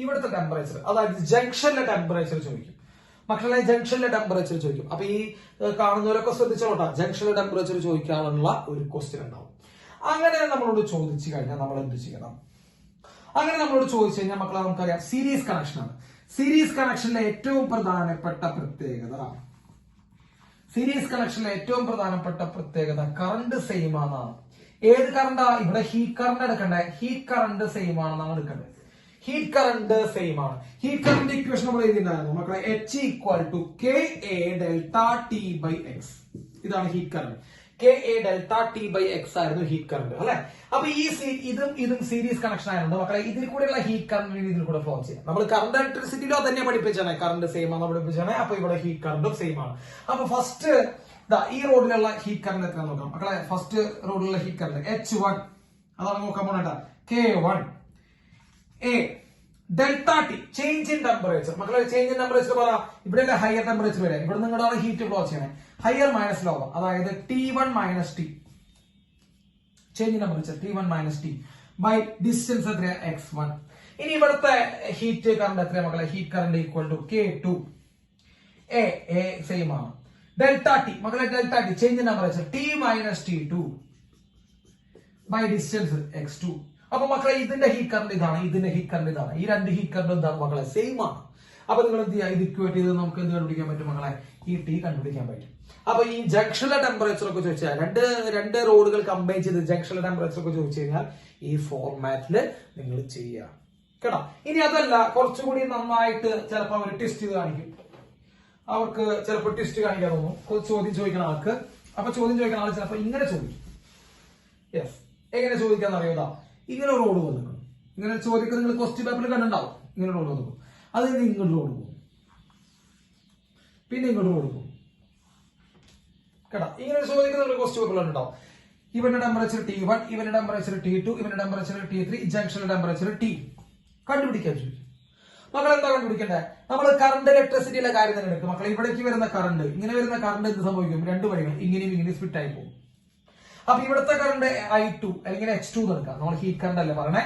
ഇവിടുത്തെ ടെമ്പറേച്ചർ, അതായത് ജംഗ്ഷനിലെ ടെമ്പറേച്ചർ ചോദിക്കും മക്കളെ. ജംഗ്ഷനിലെ ടെമ്പറേച്ചർ ചോദിക്കും. അപ്പൊ ഈ കാണുന്നവരൊക്കെ ശ്രദ്ധിച്ചോട്ടാ, ജംഗ്ഷനിലെ ടെമ്പറേച്ചർ ചോദിക്കാനുള്ള ഒരു ക്വസ്റ്റ്യൻ ഉണ്ടാവും. അങ്ങനെ നമ്മളോട് ചോദിച്ചു കഴിഞ്ഞാൽ നമ്മൾ എന്ത് ചെയ്യണം? അങ്ങനെ നമ്മളോട് ചോദിച്ചു കഴിഞ്ഞാൽ മക്കളെ നമുക്കറിയാം സീരീസ് കണക്ഷൻ ആണ്. സീരീസ് കണക്ഷനിലെ ഏറ്റവും പ്രധാനപ്പെട്ട പ്രത്യേകത സീരീസ് കണക്ഷനിലെ ഏറ്റവും പ്രധാനപ്പെട്ട പ്രത്യേകത കറണ്ട് സെയിം ആണെന്നാണ്. ഏത് കറണ്ടാ ഇവിടെ? ഹീറ്റ് കറണ്ട് എടുക്കണ്ടേ? ഹീറ്റ് കറണ്ട് സെയിം ആണെന്നാണ് എടുക്കേണ്ടത്. ഹീറ്റ് കറണ്ട് സെയിം ആണ്. ഹീറ്റ് കറണ്ട് ഇക്വേഷൻ നമ്മൾ എഴുതിയിട്ടുണ്ടായിരുന്നു മക്കളെ. H equal to K A delta T by X. ഇതാണ് heat current. K A delta T by X ആയിരുന്നു ഹീറ്റ് കറണ്ട് അല്ലെ. അപ്പൊ ഇതും സീരീസ് കണക്ഷൻ ആയതുകൊണ്ട് മക്കളെ ഇതിൽ കൂടെയുള്ള ഹീറ്റ് കറണ്ട് ഇതിൽ കൂടെ ഫ്ലോ ചെയ്യാം. നമ്മൾ കറണ്ട് ഇലക്ട്രിസിറ്റിയിലോ തന്നെ പഠിപ്പിച്ചാണ് കറണ്ട് സെയിം ആണ് പഠിപ്പിച്ചാണ്. അപ്പൊ ഇവിടെ ഹീറ്റ് കറണ്ടും സെയിം ആണ്. അപ്പൊ ഫസ്റ്റ് ഈ റോഡിലുള്ള ഹീറ്റ് കറണ്ട് എത്ര നോക്കാം മക്കളെ. ഫസ്റ്റ് റോഡിലുള്ള ഹീറ്റ് കറണ്ട് H1 അതാണ് നോക്കാൻ പോണേട്ടാ. K1 A delta T change in temperature. മക്കളെ ചേഞ്ച് ഇൻ ടെമ്പറേച്ചർ പറ. ഇവിടെ ഹയർ ടെമ്പറേച്ചർ വരെ ഇവിടെ നിങ്ങളുടെ ഹീറ്റ് ഫ്ലോ ചെയ്യണേ. ഹയർ മൈനസ് ലോവർ അതായത് T1 minus T change in temperature T1 minus T by distance എത്രയാ x1. ഇനി ഇവിടുത്തെ ഹീറ്റ് കറണ്ട് എത്രയാ മക്കളെ? Heat current equal to K2 A same ആണ്. ഡെൽറ്റ ടി മക്കളെ delta T change in temperature T minus T2 by distance x2. അപ്പൊ മക്കളെ ഇതിന്റെ ഹീറ്റ് കറണ്ട് ഇതാണ്, ഇതിന്റെ ഹീറ്റ് കറണ്ട് ഇതാണ്. ഈ രണ്ട് ഹീറ്റ് കറണ്ട് എന്താണ് മക്കളെ? സെയിം ആണ്. അപ്പൊ നിങ്ങൾ എന്ത് ചെയ്യുക? ഇത് ഇക്വേറ്റ് ചെയ്ത് നമുക്ക് എന്ത് കണ്ടുപിടിക്കാൻ പറ്റും മക്കളെ? ഈ ടി കണ്ടുപിടിക്കാൻ പറ്റും. അപ്പൊ ഈ ജംഗ്ഷനിലെ ടെമ്പറേച്ചർ ഒക്കെ ചോദിച്ചാൽ രണ്ട് റോഡുകൾ കമ്പൈൻ ചെയ്ത് ജംഗ്ഷനിലെ ടെമ്പറേച്ചർ ഒക്കെ ചോദിച്ചു കഴിഞ്ഞാൽ ഈ ഫോർമാറ്റില് നിങ്ങൾ ചെയ്യുക കേട്ടോ. ഇനി അതല്ല കുറച്ചുകൂടി നന്നായിട്ട് ചിലപ്പോൾ അവർ ടെസ്റ്റ് ചെയ്ത് കാണിക്കും. അവർക്ക് ചിലപ്പോൾ ടെസ്റ്റ് കാണിക്കാൻ തോന്നും ചോദ്യം ചോദിക്കുന്ന ആൾക്ക്. അപ്പൊ ചോദ്യം ചോദിക്കുന്ന ആൾ ചിലപ്പോൾ ഇങ്ങനെ ചോദിക്കും. യെസ്, എങ്ങനെ ചോദിക്കാന്ന് അറിയാം. ഇങ്ങനെ ഒരു റോഡ് വന്നു ഇങ്ങനെ ചോദിക്കുന്നത് നിങ്ങൾ ക്വസ്റ്റ്യൻ പേപ്പറിൽ കണ്ടുണ്ടാവും. ഇങ്ങനെ റോഡ് വന്നു അത് ഇങ്ങോട്ട് റോഡ് പോകും, പിന്നെ ഇങ്ങോട്ട് റോഡ് പോകും കേട്ടോ. ഇങ്ങനെ ചോദിക്കുന്ന ക്വസ്റ്റ്യൻ പേപ്പറിൽ ഉണ്ടാവും. ഇവന്റെ ടെമ്പറേച്ചർ T1, ഇവന്റെ ടെമ്പറേച്ചർ T2, ഇവന്റെ ടെമ്പറേച്ചർ T3, ജംഗ്ഷനിലെ ടെമ്പറേച്ചർ T കണ്ടുപിടിക്കാൻ ചോദിക്കും. മക്കൾ എന്താ കണ്ടുപിടിക്കണ്ടേ? നമ്മൾ കറണ്ട് ഇലക്ട്രിസിറ്റിയിലെ കാര്യം തന്നെ എടുക്കും മക്കളെ. ഇവിടേക്ക് വരുന്ന കറണ്ട്, ഇങ്ങനെ വരുന്ന കറണ്ട് എന്ത് സംഭവിക്കും? രണ്ട് വഴികൾ ഇങ്ങനെയും ഇങ്ങനെ സ്പ്ലിറ്റ് ആയി പോകും. അപ്പൊ ഇവിടുത്തെ കറണ്ട് I2 അല്ലെങ്കിൽ H2 എടുക്കാം. നമ്മൾ ഹീറ്റ് കറണ്ട് അല്ലേ പറഞ്ഞേ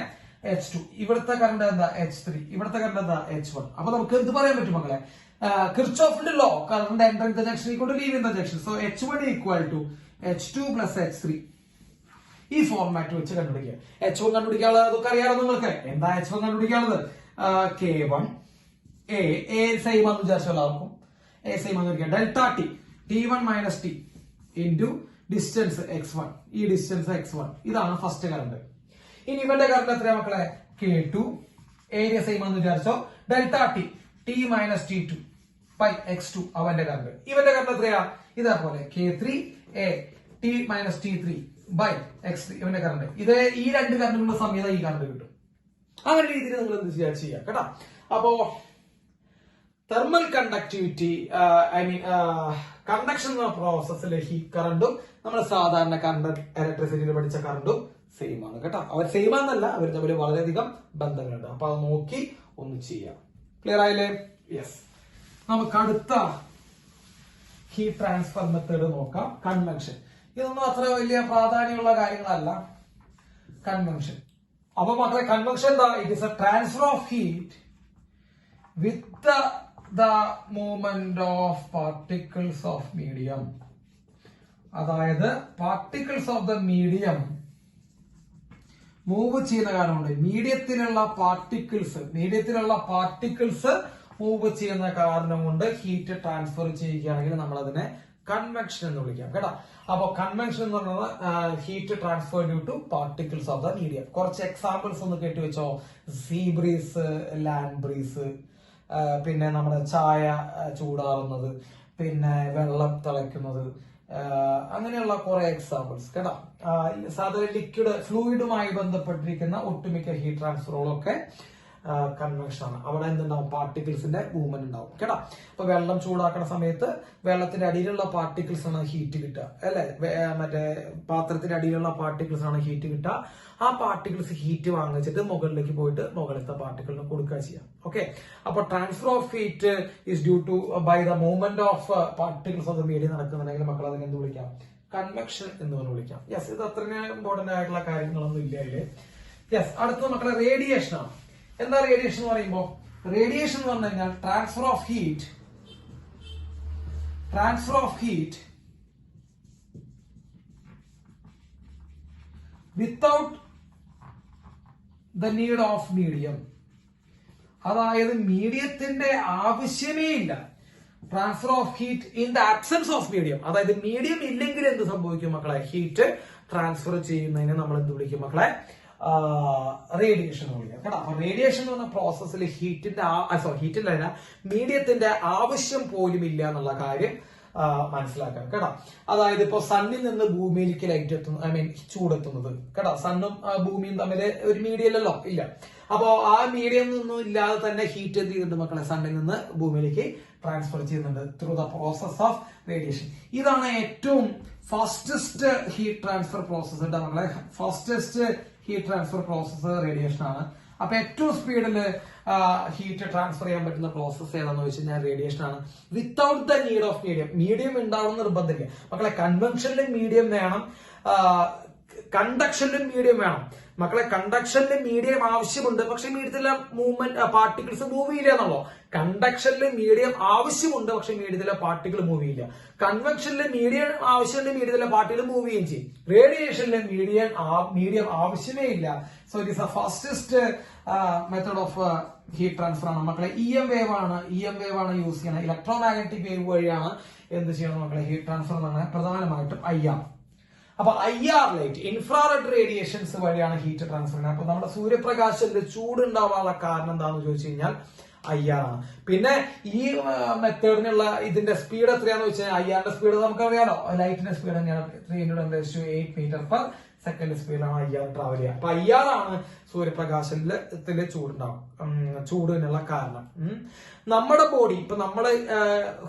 H2. ഇവിടുത്തെ കറണ്ട് എന്താ? H3. ഇവിടുത്തെ കറണ്ട് എന്താ? H1. അപ്പൊ നമുക്ക് എന്ത് പറയാൻ പറ്റും മക്കളെ? കിർച്ചോഫിന്റെ law current entering the junction equal to leaving the junction. So H1 equal to H2 plus H3. ഈ ഫോർമാറ്റ് വെച്ച് കണ്ടുപിടിക്കുക. H1 കണ്ടുപിടിക്കാനുള്ളത് അതൊക്കെ അറിയാമോ നിങ്ങൾക്ക്? എന്താ H1 കണ്ടുപിടിക്കാനുള്ളത്? K1 A സെയിം ആണെന്ന് വിചാരിച്ചു എല്ലാവർക്കും. A സെയിം ആണെന്ന് വിചാരിക്കുക. Delta T T1 minus T into distance x1. ഈ ഡിസ്റ്റൻസ് x1 ഇതാണ് ഫസ്റ്റ് കറണ്ട്. ഇനി ഇവന്റെ കറണ്ട് എത്രയാ മക്കളെ? K2 ഏരിയ സെയിം ആണെന്ന് വിചാരിച്ചോ. Delta T T minus T2 by x2 അവന്റെ കറണ്ട്. ഇവന്റെ കറണ്ട് എത്രയാ? ഇതേപോലെ K3 A T minus T3 by x3 ഇവന്റെ കറണ്ട്. ഇത് ഈ രണ്ട് കറണ്ടുകളുടെ സമയത്ത് ഈ കറണ്ട് കിട്ടും. അങ്ങനെ രീതിയിൽ നിങ്ങൾ എന്ത് ചെയ്യാം കേട്ടോ. അപ്പോ തെർമൽ കണ്ടക്ടിവിറ്റി കണ്ടക്ഷൻ എന്ന പ്രോസസ്സിലെ ഹീറ്റ് കറണ്ടും നമ്മൾ സാധാരണ കറണ്ട് ഇലക്ട്രിസിറ്റിയിൽ പഠിച്ച കറണ്ടും സെയിം ആണ് കേട്ടോ. അവർ സെയിം ആണെന്നല്ല, അവർ തമ്മിൽ വളരെയധികം ബന്ധങ്ങളുണ്ട്. അപ്പൊ അത് നോക്കി ഒന്ന് ചെയ്യാം. ക്ലിയർ ആയില്ലേ? യെസ്. നമുക്ക് അടുത്ത ഹീറ്റ് ട്രാൻസ്ഫർ മെത്തേഡ് നോക്കാം. കൺവെൻഷൻ. ഇതൊന്നും അത്ര വലിയ പ്രാധാന്യമുള്ള കാര്യങ്ങളല്ല. കൺവെൻഷൻ. അപ്പൊ മക്കളെ കൺവെൻഷൻ എന്താ? It is a transfer of heat with the movement of particles of medium. അതായത് particles of the medium move ചെയ്യുന്ന കാരണമുണ്ട്. മീഡിയത്തിലുള്ള പാർട്ടിക്കിൾസ് മൂവ് ചെയ്യുന്ന കാരണം കൊണ്ട് ഹീറ്റ് ട്രാൻസ്ഫർ ചെയ്യുകയാണെങ്കിൽ നമ്മൾ അതിനെ കൺവെക്ഷൻ എന്ന് വിളിക്കാം കേട്ടോ. അപ്പൊ കൺവെൻഷൻ എന്ന് പറയുന്നത് heat transfer due to particles of the medium. കുറച്ച് എക്സാമ്പിൾസ് ഒന്ന് കേട്ടുവെച്ചോ. സീ ബ്രീസ്, ലാൻഡ് ബ്രീസ്, പിന്നെ നമ്മുടെ ചായ ചൂടാറുന്നത്, പിന്നെ വെള്ളം തിളയ്ക്കുന്നത്, അങ്ങനെയുള്ള കുറെ എക്സാമ്പിൾസ് കേട്ടോ. സാധാരണ ലിക്വിഡ് ഫ്ലൂയിഡുമായി ബന്ധപ്പെട്ടിരിക്കുന്ന ഒട്ടുമിക്ക ഹീറ്റ് ട്രാൻസ്ഫറുകളൊക്കെ കൺവെൻഷൻ ആണ്. അവിടെ എന്തുണ്ടാവും? പാർട്ടിക്കിൾസിന്റെ മൂവ്മെന്റ് ഉണ്ടാവും കേട്ടോ. അപ്പൊ വെള്ളം ചൂടാക്കുന്ന സമയത്ത് വെള്ളത്തിന്റെ അടിയിലുള്ള പാർട്ടിക്കിൾസ് ആണ് ഹീറ്റ് കിട്ടുക അല്ലെ. മറ്റേ പാത്രത്തിന്റെ അടിയിലുള്ള പാർട്ടിക്കിൾസ് ആണ് ഹീറ്റ് കിട്ടുക. ആ പാർട്ടിക്കിൾസ് ഹീറ്റ് വാങ്ങിച്ചിട്ട് മുകളിലേക്ക് പോയിട്ട് മുകളിലത്തെ പാർട്ടിക്കിളിന് കൊടുക്കുക ചെയ്യാം. ഓക്കെ. അപ്പൊ transfer of heat is due to by the movement of particles of the medium നടക്കുന്നുണ്ടെങ്കിൽ മക്കൾ അതിനെ എന്ത് വിളിക്കാം? കൺവെക്ഷൻ എന്ന് വിളിക്കാം. യെസ്, ഇത് അത്ര ഇമ്പോർട്ടന്റ് ആയിട്ടുള്ള കാര്യങ്ങളൊന്നും ഇല്ല അതില്. യെസ്. അടുത്തത് മക്കളെ റേഡിയേഷൻ ആണ്. എന്താ റേഡിയേഷൻ എന്ന് പറയുമ്പോ? റേഡിയേഷൻ എന്ന് പറഞ്ഞു കഴിഞ്ഞാൽ transfer of heat without the need of medium. അതായത് മീഡിയത്തിന്റെ ആവശ്യമേ ഇല്ല, transfer of heat in the absence of medium. അതായത് മീഡിയം ഇല്ലെങ്കിൽ എന്ത് സംഭവിക്കും മക്കളെ? ഹീറ്റ് ട്രാൻസ്ഫർ ചെയ്യുന്നതിന് നമ്മൾ എന്ത് വിളിക്കും മക്കളെ? റേഡിയേഷൻ എന്ന് വിളിക്കാം കേട്ടോ. അപ്പൊ റേഡിയേഷൻ എന്ന് പറഞ്ഞ പ്രോസസ്സിൽ ഹീറ്റിന്റെ മീഡിയത്തിന്റെ ആവശ്യം പോലും ഇല്ല എന്നുള്ള കാര്യം മനസ്സിലാക്കാം കേട്ടോ. അതായത് ഇപ്പൊ സണ്ണിൽ നിന്ന് ഭൂമിയിലേക്ക് ലൈറ്റ് എത്തുന്നു, ചൂടെത്തുന്നത് കേട്ടോ. സണ്ണും ഭൂമിയും തമ്മിൽ ഒരു മീഡിയം അല്ലല്ലോ, ഇല്ല. അപ്പോ ആ മീഡിയം നിന്നും ഇല്ലാതെ തന്നെ ഹീറ്റ് എന്ത് ചെയ്യുന്നുണ്ട് മക്കളെ? സണ്ണിൽ നിന്ന് ഭൂമിയിലേക്ക് ട്രാൻസ്ഫർ ചെയ്യുന്നുണ്ട് through the process of radiation. ഇതാണ് ഏറ്റവും ഫാസ്റ്റസ്റ്റ് ഹീറ്റ് ട്രാൻസ്ഫർ പ്രോസസ് കേട്ടോ മക്കളെ. Fastest heat transfer process radiation ആണ്. അപ്പൊ ഏറ്റവും സ്പീഡിൽ ഹീറ്റ് ട്രാൻസ്ഫർ ചെയ്യാൻ പറ്റുന്ന പ്രോസസ് ഏതാണെന്ന് വെച്ച് കഴിഞ്ഞാൽ റേഡിയേഷൻ ആണ്. Without the need of medium. Medium ഉണ്ടാവണം നിർബന്ധമില്ല മക്കളെ. കൺവെൻഷനിലും മീഡിയം വേണം, കണ്ടക്ഷനിലും മീഡിയം വേണം മക്കളെ. കണ്ടക്ഷനിൽ മീഡിയം ആവശ്യമുണ്ട്, പക്ഷെ മീഡിയത്തിലെ മൂവ്മെന്റ് പാർട്ടിക്കിൾസ് മൂവ് ചെയ്യില്ല എന്നുള്ളൂ. കണ്ടക്ഷനിൽ മീഡിയം ആവശ്യമുണ്ട്, പക്ഷെ മീഡിയത്തിലെ പാർട്ടിക്കിൾ മൂവ് ചെയ്യില്ല. കൺവെൻഷനിൽ മീഡിയം ആവശ്യമുണ്ട്, മീഡിയത്തിലെ പാർട്ടിക്കിൾ മൂവ് ചെയ്യുകയും ചെയ്യും. റേഡിയേഷനിൽ മീഡിയം ആവശ്യമേ ഇല്ല. So it is A fastest method of heat transfer ആണ് മക്കളെ. EM വേവ് ആണ് യൂസ് ചെയ്യണം. ഇലക്ട്രോ മാഗ്നറ്റിക് വേവ് വഴിയാണ് എന്ത് ചെയ്യണം മക്കളെ? ഹീറ്റ് ട്രാൻസ്ഫർ എന്നാണ് പ്രധാനമായിട്ടും IR. അപ്പൊ IR ലൈറ്റ്, ഇൻഫ്രാറെഡ് റേഡിയേഷൻസ് വഴിയാണ് ഹീറ്റ് ട്രാൻസ്ഫർ ചെയ്യുന്നത്. അപ്പൊ നമ്മുടെ സൂര്യപ്രകാശത്തിന്റെ ചൂട് ഉണ്ടാവാനുള്ള കാരണം എന്താണെന്ന് ചോദിച്ചു കഴിഞ്ഞാൽ IR ആണ്. പിന്നെ ഈ മെത്തേഡിനുള്ള ഇതിന്റെ സ്പീഡ് എത്രയാന്ന് വെച്ചാൽ IR സ്പീഡ് നമുക്കറിയാലോ. ലൈറ്റിന്റെ സ്പീഡ് തന്നെയാണ് 3 × 10⁸ സ്പീഡിലാണ് IR ട്രാവൽ ചെയ്യുക. അപ്പൊ IR ആണ് സൂര്യപ്രകാശത്തിലെ ചൂടിനുള്ള കാരണം. നമ്മുടെ ബോഡി, ഇപ്പൊ നമ്മുടെ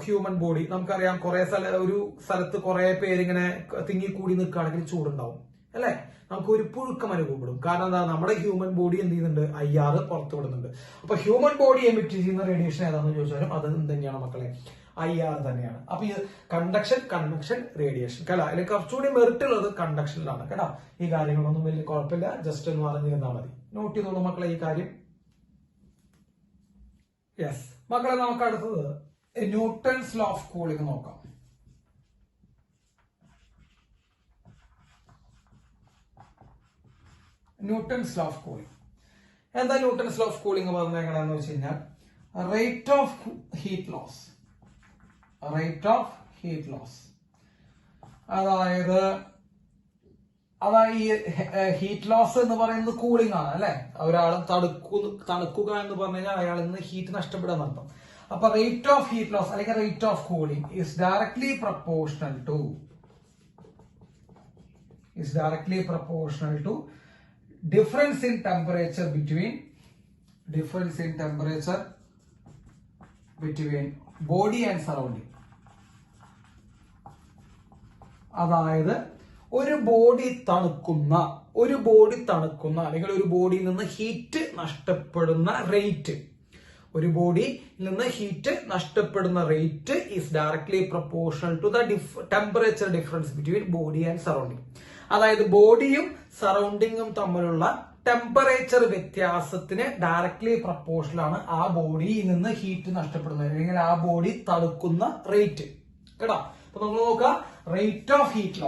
ഹ്യൂമൻ ബോഡി നമുക്കറിയാം, ഒരു സ്ഥലത്ത് കുറെ പേരിങ്ങനെ തിങ്ങിക്കൂടി നിൽക്കുകയാണെങ്കിൽ ചൂടുണ്ടാവും അല്ലെ? നമുക്ക് ഒരു പുഴുക്കം അനുഭവപ്പെടും. കാരണം എന്താ? നമ്മുടെ ഹ്യൂമൻ ബോഡി എന്ത് ചെയ്യുന്നുണ്ട്? IR പുറത്തു വിടുന്നുണ്ട്. അപ്പൊ ഹ്യൂമൻ ബോഡി എമിറ്റ് ചെയ്യുന്ന റേഡിയേഷൻ ഏതാണെന്ന് ചോദിച്ചാലും അത് തന്നെയാണ് മക്കളെ, IR തന്നെയാണ്. അപ്പൊ ഈ കൺവെക്ഷൻ റേഡിയേഷൻ അല്ല, അതിൽ കുറച്ചുകൂടി മെറിറ്റ് ഉള്ളത് കണ്ടക്ഷനിലാണ് കേട്ടോ. ഈ കാര്യങ്ങളൊന്നും വലിയ കുഴപ്പമില്ല, ജസ്റ്റ് ഒന്ന് അറിഞ്ഞിരുന്നാൽ മതി. നോട്ട് ചെയ്തോളൂ മക്കളെ ഈ കാര്യം. യെസ് മക്കളെ, നമുക്ക് അടുത്തത് ന്യൂട്ടൺസ് ലോ ഓഫ് കൂളിംഗ് നോക്കാം. ന്യൂട്ടൺസ് ലോ ഓഫ് കൂളിംഗ് എന്താ? ന്യൂട്ടൺസ് ലോ ഓഫ് കൂളിംഗ് പറഞ്ഞ എങ്ങനെയാണെന്ന് വെച്ച് കഴിഞ്ഞാൽ റേറ്റ് ഓഫ് ഹീറ്റ് ലോസ്. അതായത് ഈ ഹീറ്റ് ലോസ് എന്ന് പറയുന്നത് കൂളിംഗ് ആണ് അല്ലെ? ഒരാൾ തണുക്കുക എന്ന് പറഞ്ഞു കഴിഞ്ഞാൽ അയാളിൽ നിന്ന് ഹീറ്റ് നഷ്ടപ്പെടുക എന്നർത്ഥം. അപ്പൊ റേറ്റ് ഓഫ് ഹീറ്റ് ലോസ് അല്ലെങ്കിൽ rate of cooling is directly proportional to difference in temperature between body and surrounding. അതായത് ഒരു ബോഡി തണുക്കുന്ന അല്ലെങ്കിൽ ഒരു ബോഡിയിൽ നിന്ന് ഹീറ്റ് നഷ്ടപ്പെടുന്ന rate is directly proportional to the temperature difference between body and surrounding. അതായത് ബോഡിയും സറൗണ്ടിങ്ങും തമ്മിലുള്ള ടെമ്പറേച്ചർ വ്യത്യാസത്തിന് ഡയറക്ട്ലി പ്രപ്പോർഷണൽ ആണ് ആ ബോഡിയിൽ നിന്ന് ഹീറ്റ് നഷ്ടപ്പെടുന്നത് അല്ലെങ്കിൽ ആ ബോഡി തണുക്കുന്ന റേറ്റ് കേട്ടോ. അപ്പൊ നമ്മൾ നോക്കുക, റേറ്റ് ഓഫ് ഹീറ്റ്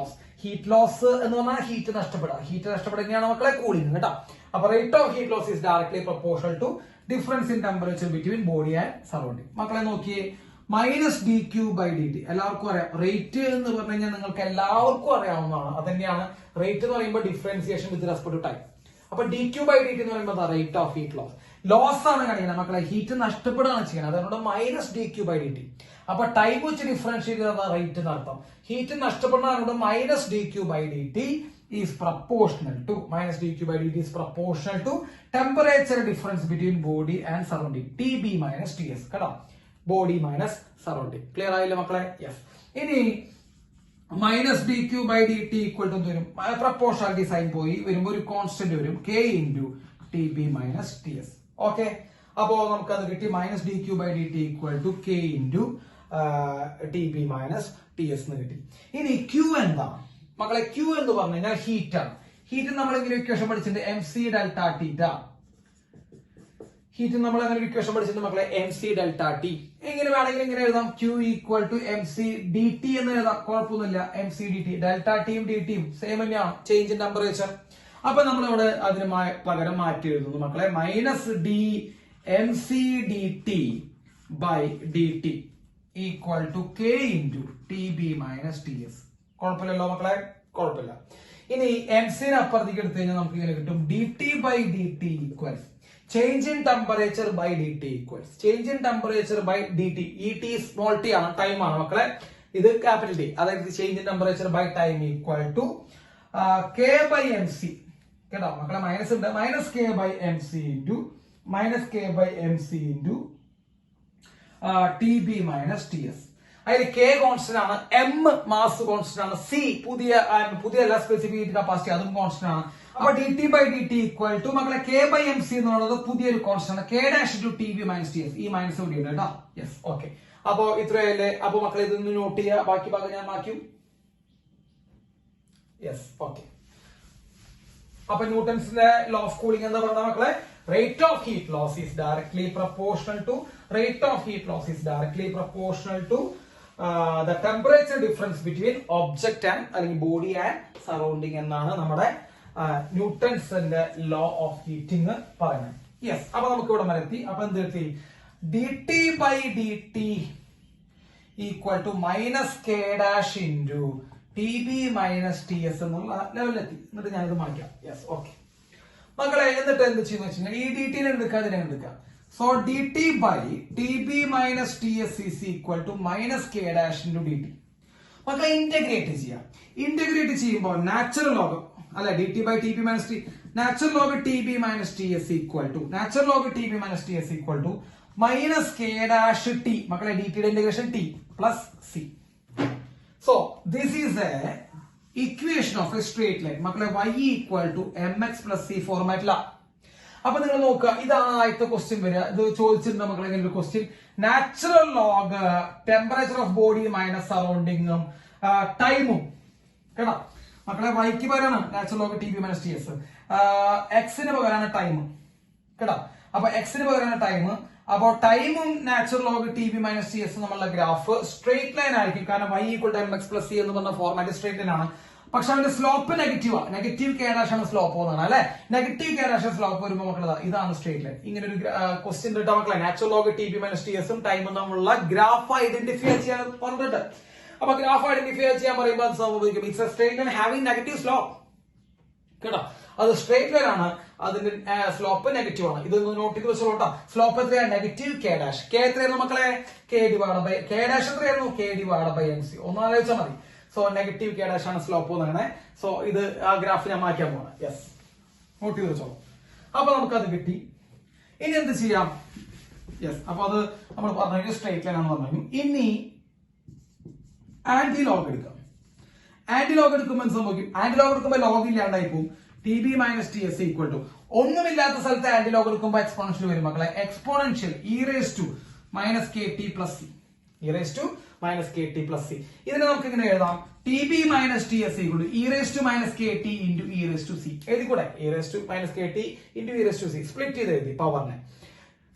ലോസ് എന്ന് പറഞ്ഞാൽ ഹീറ്റ് നഷ്ടപ്പെടുകയാണ് മക്കളെ കൂളിംഗ് കേട്ടോ. അപ്പൊ rate of heat loss is directly proportional to difference in temperature between body and surrounding. മക്കളെ നോക്കിയേ, -dQ/dt എല്ലാവർക്കും അറിയാം. റേറ്റ് എന്ന് പറഞ്ഞു കഴിഞ്ഞാൽ നിങ്ങൾക്ക് എല്ലാവർക്കും അറിയാവുന്നതാണ്. അത് തന്നെയാണ് റേറ്റ് എന്ന് പറയുമ്പോൾ differentiation with respect to time. അപ്പൊ dQ/dt എന്ന് പറയുമ്പോൾ റേറ്റ് ഓഫ് ഹീറ്റ് ലോസ് ആണ് കാണിക്കുന്നത് മക്കളെ. ഹീറ്റ് നഷ്ടപ്പെടുകയാണ് ചെയ്യുന്നത്, അതുകൊണ്ട് -dQ/dt. അപ്പൊ ടൈം വെച്ച് ഡിഫറൻഷിയേറ്റ് ചെയ്ത റേറ്റ് എന്നർത്ഥം. ഹീറ്റ് നഷ്ടപ്പെടുന്നതുകൊണ്ട് -dQ/dt is proportional to temperature difference between body and surrounding, TB - TS കേട്ടോ. Body minus surrounding. ക്ലിയർ ആയില്ലേ മക്കളെ? യെസ്. ഇനി -dQ/dt ഈക്വൽ ടു വരും, പ്രപ്പോർഷണാലിറ്റി സൈൻ പോയി വരുമ്പോൾ ഒരു കോൺസ്റ്റന്റ് വരും, K × TB - TS. ഓക്കെ, അപ്പോ നമുക്കത് കിട്ടി. -dQ/dt equal to K × TB - TS എന്ന് കിട്ടി. ഇനി Q എന്താ മക്കളെ? Q എന്ന് പറഞ്ഞു കഴിഞ്ഞാൽ ഹീറ്റ് ആണ്. ഹീറ്റ് നമ്മളെങ്കിലും ഇക്വേഷൻ പഠിച്ചിട്ടുണ്ട്, mc∆T. ഹീറ്റ് നമ്മൾ അങ്ങനെ ഒരു ഇക്വേഷൻ പഠിച്ചിട്ടുണ്ട് മക്കളെ, mc∆T. എങ്ങനെ വേണമെങ്കിലും ഇങ്ങനെ എഴുതാം, Q = mc/dt എന്ന് എഴുതാം, കുഴപ്പമൊന്നുമില്ല. mc/dt, ∆Tയും dt സെയിം തന്നെയാണ്, ചേഞ്ച് ഇൻ ടെമ്പറേച്ചർ. അപ്പൊ നമ്മളിവിടെ അതിന് പകരം മാറ്റി എഴുതുന്നു മക്കളെ, -d mc/dt/dt. Equal to K into T B minus T S. കുഴപ്പമില്ലല്ലോ മക്കളെ? കുഴപ്പമില്ല. ഇനി എം സിനെ അപ്പുറത്തേക്ക് എടുത്തു കഴിഞ്ഞാൽ നമുക്ക് ഇങ്ങനെ കിട്ടും d T by d T equals change in temperature by d T equals change in temperature by d T. ഇ ടി സ്മോൾ ടി ആണ്, ടൈം ആണ് മക്കളെ. ഇത് ക്യാപിറ്റൽ ടി, അതായത് change in temperature by time equal to K by M C. കേട്ടോ മക്കളെ? Minus ഉണ്ട്, minus K by M C into T B minus T S. അതിൽ കെ കോൺസ്റ്റന്റ് ആണ്, എം മാസ് കോൺസ്റ്റന്റ് ആണ്, സി പുതിയ എല്ലാ specific capacity അതും constant ആണ്. അപ്പൊ d T by d T equal to മക്കളെ കെ ബൈ എം സി എന്നുള്ളത് പുതിയൊരു കോൺസ്റ്റന്റ് ആണ്, K dash to T B minus T S. ഈ മൈനസ് കൂടി ഉണ്ട് കേട്ടോ. Yes, okay. അപ്പോ ഇത്രയല്ലേ? അപ്പൊ മക്കളെ ഇതൊന്ന് നോട്ട് ചെയ്യുക, ബാക്കി ഭാഗം ഞാൻ മാറ്റും. Yes, okay. അപ്പൊ ന്യൂട്ടൺസിന്റെ ലോ ഓഫ് കൂളിംഗ് എന്താ പറഞ്ഞ മക്കളെ? Rate of heat loss is directly proportional to the temperature difference between object and body and surrounding എന്നാണ് നമ്മുടെ ന്യൂട്ടൺസിന്റെ ലോ ഓഫ് ഹീറ്റിംഗ് പറയുന്നത്. യെസ്, അപ്പൊ നമുക്ക് ഇവിടെ വരെ എത്തി. അപ്പൊ എന്ത് എത്തി? D T by d T equal to minus K dash into T B minus T S എന്നുള്ള ലെവലിലെത്തി. എന്നിട്ട് ഞാനിത് മാറ്റാം. യെസ്, ഓക്കെ മക്കളെ. എന്നിട്ട് എന്ത് ചെയ്യുന്ന വെച്ചാൽ ഈ ഡി ടിനെ എടുക്കുക, അതിനെ എടുക്കുക. So d T by T B minus T S is equal to minus K dash into d T. മക്കളെ ഇന്റഗ്രേറ്റ് ചെയ്യാം. ഇന്റഗ്രേറ്റ് ചെയ്യുമ്പോൾ നാച്ചുറൽ ലോഗ് അല്ലെ d T by T B minus T, natural log T B minus T S equal to minus K dash T. മക്കളെ d ടിയുടെ integration T plus C. So this is a equation of a straight line. മക്കളെ y equal to M X plus C ഫോർമാറ്റിലാ. അപ്പൊ നിങ്ങൾ നോക്കുക, ഇതാണ് ആദ്യത്തെ question വരിക. ഇത് ചോദിച്ചിട്ടുണ്ട് മക്കളെ ഇങ്ങനെ ഒരു question. Natural log temperature of body minus സറൗണ്ടിങ്ങും ടൈമും. കേട്ടോ മക്കളെ? വൈക്ക് പകരമാണ് natural log T B minus T S, എക്സിന് പകരമാണ് ടൈം. കേട്ടോ? അപ്പൊ എക്സിന് പകരമാണ് ടൈം. അപ്പോ ടൈമും natural log T B minus T S നമ്മളുടെ ഗ്രാഫ് സ്ട്രേറ്റ് ലൈൻ ആയിരിക്കും. കാരണം y equal to M X plus C എന്ന് പറഞ്ഞ ഫോർമാറ്റ് സ്ട്രേറ്റ് ലൈൻ ആണ്. പക്ഷെ അതിന്റെ സ്ലോപ്പ് നെഗറ്റീവ് ആണ്. നെഗറ്റീവ് കെ ഡാഷ് ആണ് സ്ലോപ്പ് എന്നാണ് അല്ലെ. നെഗറ്റീവ് കെ ഡാഷ് സ്ലോപ്പ് വരുമ്പോൾ മക്കളെ ഇതാണ് സ്ട്രേറ്റ് ലൈൻ. ഇങ്ങനെ ഒരു ക്വസ്റ്റ്യൻ ഇട്ടാ മക്കളെ natural log T B minus T എസും ടൈമും തമ്മിലുള്ള ഗ്രാഫ് ഐഡന്റിഫൈ ചെയ്യാൻ പറഞ്ഞിട്ടുണ്ട്. അപ്പൊ ഗ്രാഫ് ഐഡന്റിഫൈ ചെയ്യാൻ പറയുമ്പോൾ അത് സംഭവിക്കും it's A straight line having negative slope. കേട്ടോ? അത് സ്ട്രേറ്റ് ലൈൻ ആണ്, അതിന്റെ സ്ലോപ്പ് നെഗറ്റീവ് ആണ്. ഇത് നോട്ട് ചെയ്ത് വെച്ചോട്ടാ. സ്ലോപ്പ് എത്രയാണ്? Negative K dash. കെ എത്രയായിരുന്നു മക്കളെ? K divide by K dash എത്രയായിരുന്നു? K divide by M C. ഒന്ന് ആലോചിച്ചാൽ മതി. സോ നെഗറ്റീവ് കെ ഡാഷ് ആണ് സ്ലോപ്പ് എന്നാണ്. സോ ഇത് ആ ഗ്രാഫ് ഞാൻ മാറ്റാൻ പോകണം. യെസ്, നോട്ട് ചെയ്ത് വെച്ചോളൂ. അപ്പൊ നമുക്കത് കിട്ടി. ഇനി എന്ത് ചെയ്യാം? യെസ്, അപ്പൊ അത് നമ്മൾ പറഞ്ഞു സ്ട്രേറ്റ് ലൈൻ ആണെന്ന് പറഞ്ഞു. ഇനി ആന്റി ലോഗ് എടുക്കാം. ആന്റി ലോഗ് എടുക്കുമ്പോൾ എന്ത് സംഭവിക്കും? ആന്റി ലോഗ് എടുക്കുമ്പോൾ ലോഗ് ഇല്ലാണ്ടായി പോകും. T B minus T S equal to ഒന്നുമില്ലാത്ത സ്ഥലത്ത് ആന്റി ലോഗ് എടുക്കുമ്പോൾ എക്സ്പോണൻഷ്യൽ വരും മക്കളെ. Exponential E raise to minus K T plus C. ഇതിനെ നമുക്ക് ഇങ്ങനെ എഴുതാം. T B minus T S equal to E raise to minus K T into E raise to C. എഴുതിക്കൂടെ? E raise to minus K T into E raise to C. Split ചെയ്ത് എഴുതി പവറിനെ.